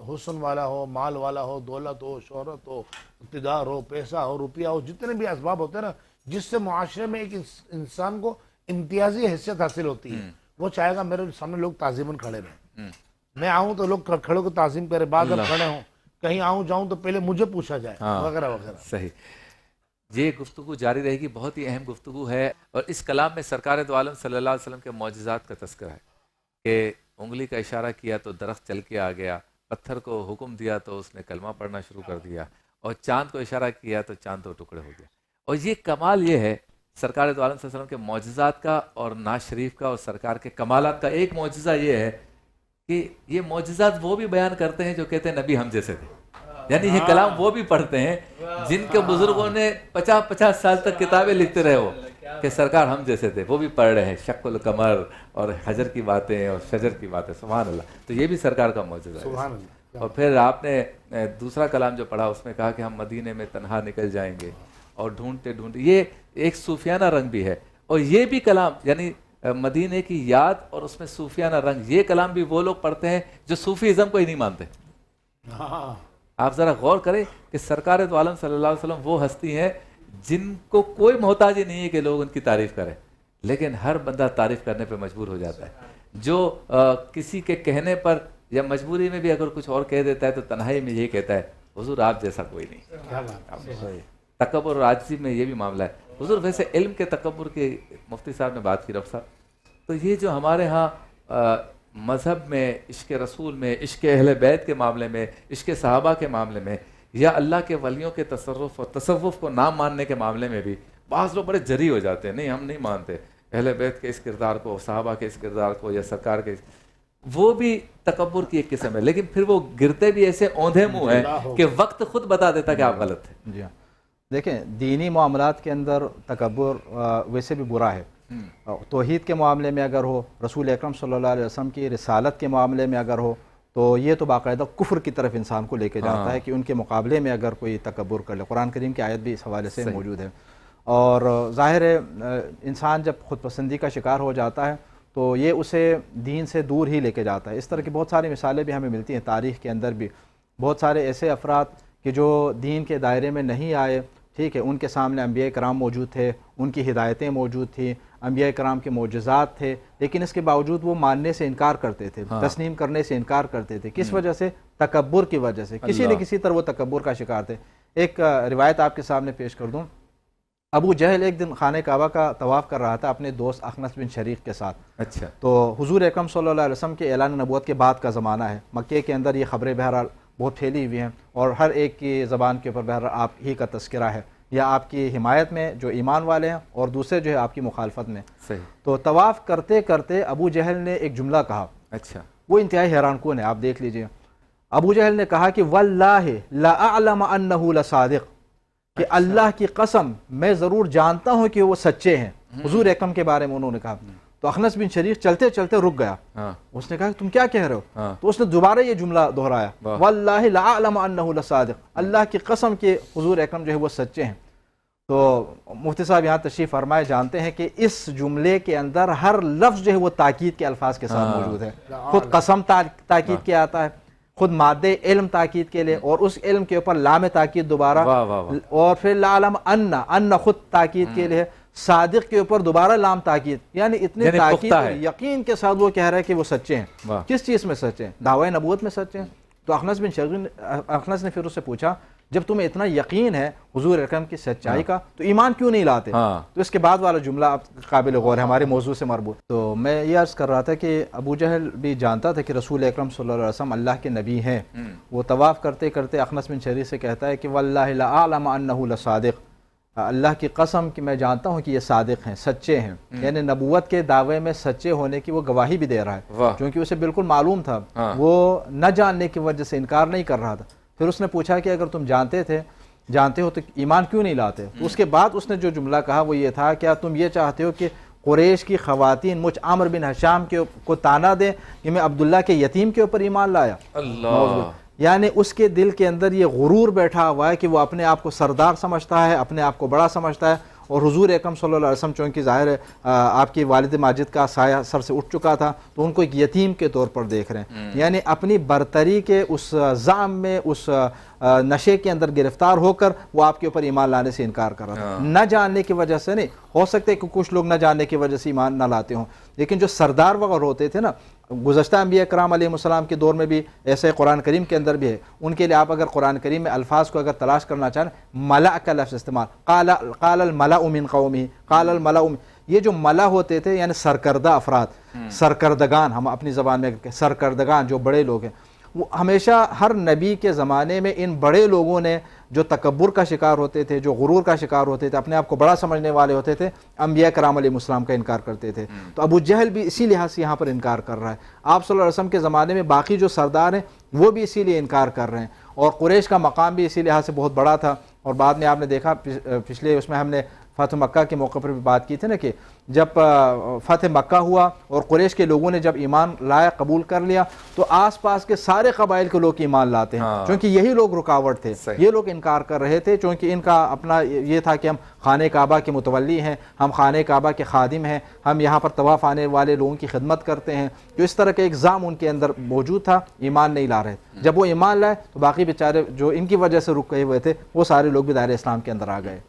حسن والا ہو، مال والا ہو، دولت ہو، شہرت ہو، اقتدار ہو، پیسہ ہو، روپیہ ہو، جتنے بھی اسباب ہوتے ہیں نا جس سے معاشرے میں ایک انسان کو امتیازی حیثیت حاصل ہوتی ہے، وہ چاہے گا میرے سامنے لوگ تعظیماً کھڑے رہیں. میں آؤں تو لوگ کھڑے کو تعظیم کرے، بعد اب کھڑے ہوں، کہیں آؤں جاؤں تو پہلے مجھے پوچھا جائے، وغیرہ وغیرہ. صحیح. یہ گفتگو جاری رہے گی، بہت ہی اہم گفتگو ہے، اور اس کلام میں سرکار دو عالم صلی اللہ علیہ وسلم کے معجزات کا تذکرہ ہے کہ انگلی کا اشارہ کیا تو درخت چل کے آ گیا، پتھر کو حکم دیا تو اس نے کلمہ پڑھنا شروع کر دیا، اور چاند کو اشارہ کیا تو چاند دو ٹکڑے ہو گیا. اور یہ کمال یہ ہے سرکار دو عالم صلی اللہ علیہ وسلم کے معجزات کا اور ناز شریف کا اور سرکار کے کمالات کا. ایک معجزہ یہ ہے کہ یہ معجزات وہ بھی بیان کرتے ہیں جو کہتے ہیں نبی ہم جیسے تھے. یعنی یہ کلام وہ بھی پڑھتے ہیں جن کے بزرگوں نے 50 سال تک کتابیں لکھتے رہے ہو کہ سرکار ہم جیسے تھے، وہ بھی پڑھ رہے ہیں شق القمر اور حجر کی باتیں اور شجر کی باتیں. سبحان اللہ. تو یہ بھی سرکار کا معجزہ ہے. سبحان اللہ. اور پھر آپ نے دوسرا کلام جو پڑھا اس میں کہا کہ ہم مدینے میں تنہا نکل جائیں گے اور ڈھونڈتے ڈھونڈتے، یہ ایک صوفیانہ رنگ بھی ہے. اور یہ بھی کلام یعنی مدینے کی یاد اور اس میں صوفیانہ رنگ، یہ کلام بھی وہ لوگ پڑھتے ہیں جو صوفی ازم کو ہی نہیں مانتے. آپ ذرا غور کریں کہ سرکار دو عالم صلی اللہ علیہ وسلم وہ ہستی ہیں جن کو کوئی محتاج ہی نہیں ہے کہ لوگ ان کی تعریف کریں، لیکن ہر بندہ تعریف کرنے پہ مجبور ہو جاتا ہے. جو کسی کے کہنے پر یا مجبوری میں بھی اگر کچھ اور کہہ دیتا ہے تو تنہائی میں یہی کہتا ہے حضور آپ جیسا کوئی نہیں. تکبر اور عاجزی میں یہ بھی معاملہ ہے. حضور ویسے علم کے تکبر کی مفتی صاحب نے بات کی رب صاحب، تو یہ جو ہمارے ہاں مذہب میں، عشق رسول میں، عشق اہل بیت کے معاملے میں، عشق صحابہ کے معاملے میں، یا اللہ کے ولیوں کے تصرف اور تصوف کو نہ ماننے کے معاملے میں بھی بعض لوگ بڑے جری ہو جاتے ہیں. نہیں ہم نہیں مانتے اہل بیت کے اس کردار کو، صحابہ کے اس کردار کو، یا سرکار کے. وہ بھی تکبر کی ایک قسم ہے، لیکن پھر وہ گرتے بھی ایسے اوندھے منہ ہیں کہ وقت خود بتا دیتا کہ آپ غلط ہیں. جی ہاں، دیکھیں دینی معاملات کے اندر تکبر ویسے بھی برا ہے. توحید کے معاملے میں اگر ہو، رسول اکرم صلی اللہ علیہ وسلم کی رسالت کے معاملے میں اگر ہو، تو یہ تو باقاعدہ کفر کی طرف انسان کو لے کے جاتا ہے کہ ان کے مقابلے میں اگر کوئی تکبر کر لے. قرآن کریم کی آیت بھی اس حوالے سے موجود ہے. اور ظاہر ہے انسان جب خود پسندی کا شکار ہو جاتا ہے تو یہ اسے دین سے دور ہی لے کے جاتا ہے. اس طرح کی بہت ساری مثالیں بھی ہمیں ملتی ہیں تاریخ کے اندر بھی. بہت سارے ایسے افراد کہ جو دین کے دائرے میں نہیں آئے، ٹھیک ہے، ان کے سامنے انبیاء کرام موجود تھے، ان کی ہدایتیں موجود تھیں، انبیاء کرام کے معجزات تھے، لیکن اس کے باوجود وہ ماننے سے انکار کرتے تھے، تسلیم کرنے سے انکار کرتے تھے. کس وجہ سے؟ تکبر کی وجہ سے. کسی نہ کسی طرح وہ تکبر کا شکار تھے. ایک روایت آپ کے سامنے پیش کر دوں. ابو جہل ایک دن خانہ کعبہ کا طواف کر رہا تھا اپنے دوست اخنس بن شریق کے ساتھ. اچھا. تو حضور اکرم صلی اللہ علیہ وسلم کے اعلان نبوت کے بعد کا زمانہ ہے. مکے کے اندر یہ خبریں بہرحال بہت پھیلی ہوئی ہیں اور ہر ایک کی زبان کے اوپر بہرحال آپ ہی کا تذکرہ ہے، یا آپ کی حمایت میں جو ایمان والے ہیں اور دوسرے جو ہے آپ کی مخالفت میں. صحیح. تو طواف کرتے کرتے ابو جہل نے ایک جملہ کہا. اچھا. وہ انتہائی حیران کن ہے، آپ دیکھ لیجئے. ابو جہل نے کہا کہ واللہ لا اعلم انہ لصادق، کہ اللہ کی قسم میں ضرور جانتا ہوں کہ وہ سچے ہیں. حضور اکرم کے بارے میں انہوں نے کہا. تو اخنس بن شریق چلتے چلتے رک گیا. اس نے کہا کہ تم کیا کہہ رہے ہو؟ تو اس نے دوبارہ یہ جملہ دہرایا، واللہ لا اعلم انہ لصادق، اللہ کی قسم کہ حضور اکرم جو ہے وہ سچے ہیں. تو مفتی صاحب یہاں تشریف فرمائے جانتے ہیں کہ اس جملے کے اندر ہر لفظ جو ہے وہ تاکید کے الفاظ کے ساتھ موجود ہے. خود قسم تاکید کے آتا ہے، خود مادے علم تاکید کے لیے، اور اس علم کے اوپر لام تاکید دوبارہ، اور پھر لا علم ان خود تاکید کے لیے، صادق کے اوپر دوبارہ لام تاکید. یعنی اتنے تاکید اور یقین کے ساتھ وہ کہہ رہا ہے کہ وہ سچے ہیں. کس چیز میں سچے ہیں؟ دعوی نبوت میں سچے ہیں. تو اخنس نے پھر اس سے پوچھا جب تمہیں اتنا یقین ہے حضور اکرم کی سچائی کا تو ایمان کیوں نہیں لاتے؟ تو اس کے بعد والا جملہ قابل غور ہے، ہمارے موضوع سے مربوط. تو میں یہ عرض کر رہا تھا کہ ابو جہل بھی جانتا تھا کہ رسول اکرم صلی اللہ علیہ وسلم اللہ کے نبی ہیں. وہ طواف کرتے کرتے اخنس بن شریق سے کہتا ہے کہ واللہ لا اعلم انہ لصادق، اللہ کی قسم کہ میں جانتا ہوں کہ یہ صادق ہیں، سچے ہیں. یعنی نبوت کے دعوے میں سچے ہونے کی وہ گواہی بھی دے رہا ہے، کیونکہ اسے بالکل معلوم تھا. وہ نہ جاننے کی وجہ سے انکار نہیں کر رہا تھا. پھر اس نے پوچھا کہ اگر تم جانتے ہو تو ایمان کیوں نہیں لاتے؟ تو اس کے بعد اس نے جو جملہ کہا وہ یہ تھا، کیا تم یہ چاہتے ہو کہ قریش کی خواتین مجھ عامر بن حشام کو تانا دیں کہ میں عبداللہ کے یتیم کے اوپر ایمان لایا؟ اللہ. یعنی اس کے دل کے اندر یہ غرور بیٹھا ہوا ہے کہ وہ اپنے آپ کو سردار سمجھتا ہے، اپنے آپ کو بڑا سمجھتا ہے. اور حضور اکرم صلی اللہ علیہ وسلم چونکہ ظاہر ہے آپ کی والد ماجد کا سایہ سر سے اٹھ چکا تھا تو ان کو ایک یتیم کے طور پر دیکھ رہے ہیں. یعنی اپنی برتری کے اس زعم میں، اس نشے کے اندر گرفتار ہو کر وہ آپ کے اوپر ایمان لانے سے انکار کر رہا تھا. نہ جاننے کی وجہ سے نہیں، ہو سکتا ہے کہ کچھ لوگ نہ جاننے کی وجہ سے ایمان نہ لاتے ہوں، لیکن جو سردار وغیرہ ہوتے تھے نا، گزشتہ انبیاء کرام علیہ السلام کے دور میں بھی ایسے قرآن کریم کے اندر بھی ہے. ان کے لیے آپ اگر قرآن کریم میں الفاظ کو اگر تلاش کرنا چاہیں، ملأ کا لفظ استعمال، قال الملأ من قومه، قال الملأ، یہ جو ملأ ہوتے تھے یعنی سرکردہ افراد، سرکردگان، ہم اپنی زبان میں سرکردگان جو بڑے لوگ ہیں، وہ ہمیشہ ہر نبی کے زمانے میں ان بڑے لوگوں نے جو تکبر کا شکار ہوتے تھے, جو غرور کا شکار ہوتے تھے, اپنے آپ کو بڑا سمجھنے والے ہوتے تھے, انبیاء کرام علیہ السلام کا انکار کرتے تھے. تو ابو جہل بھی اسی لحاظ سے یہاں پر انکار کر رہا ہے. آپ صلی اللہ علیہ وسلم کے زمانے میں باقی جو سردار ہیں وہ بھی اسی لیے انکار کر رہے ہیں, اور قریش کا مقام بھی اسی لحاظ سے بہت بڑا تھا. اور بعد میں آپ نے دیکھا پچھلے اس میں ہم نے فتح مکہ کے موقع پر بھی بات کی تھی نا, کہ جب فتح مکہ ہوا اور قریش کے لوگوں نے جب ایمان لایا, قبول کر لیا, تو آس پاس کے سارے قبائل کے لوگ ایمان لاتے ہیں, چونکہ یہی لوگ رکاوٹ تھے. یہ لوگ انکار کر رہے تھے چونکہ ان کا اپنا یہ تھا کہ ہم خانہ کعبہ کے متولی ہیں, ہم خانہ کعبہ کے خادم ہیں, ہم یہاں پر طواف آنے والے لوگوں کی خدمت کرتے ہیں. جو اس طرح کا ایگزام ان کے اندر موجود تھا, ایمان نہیں لا رہے. جب وہ ایمان لائے تو باقی بیچارے جو ان کی وجہ سے رک گئے ہوئے تھے وہ سارے لوگ بھی دائرہ اسلام کے اندر آ گئے.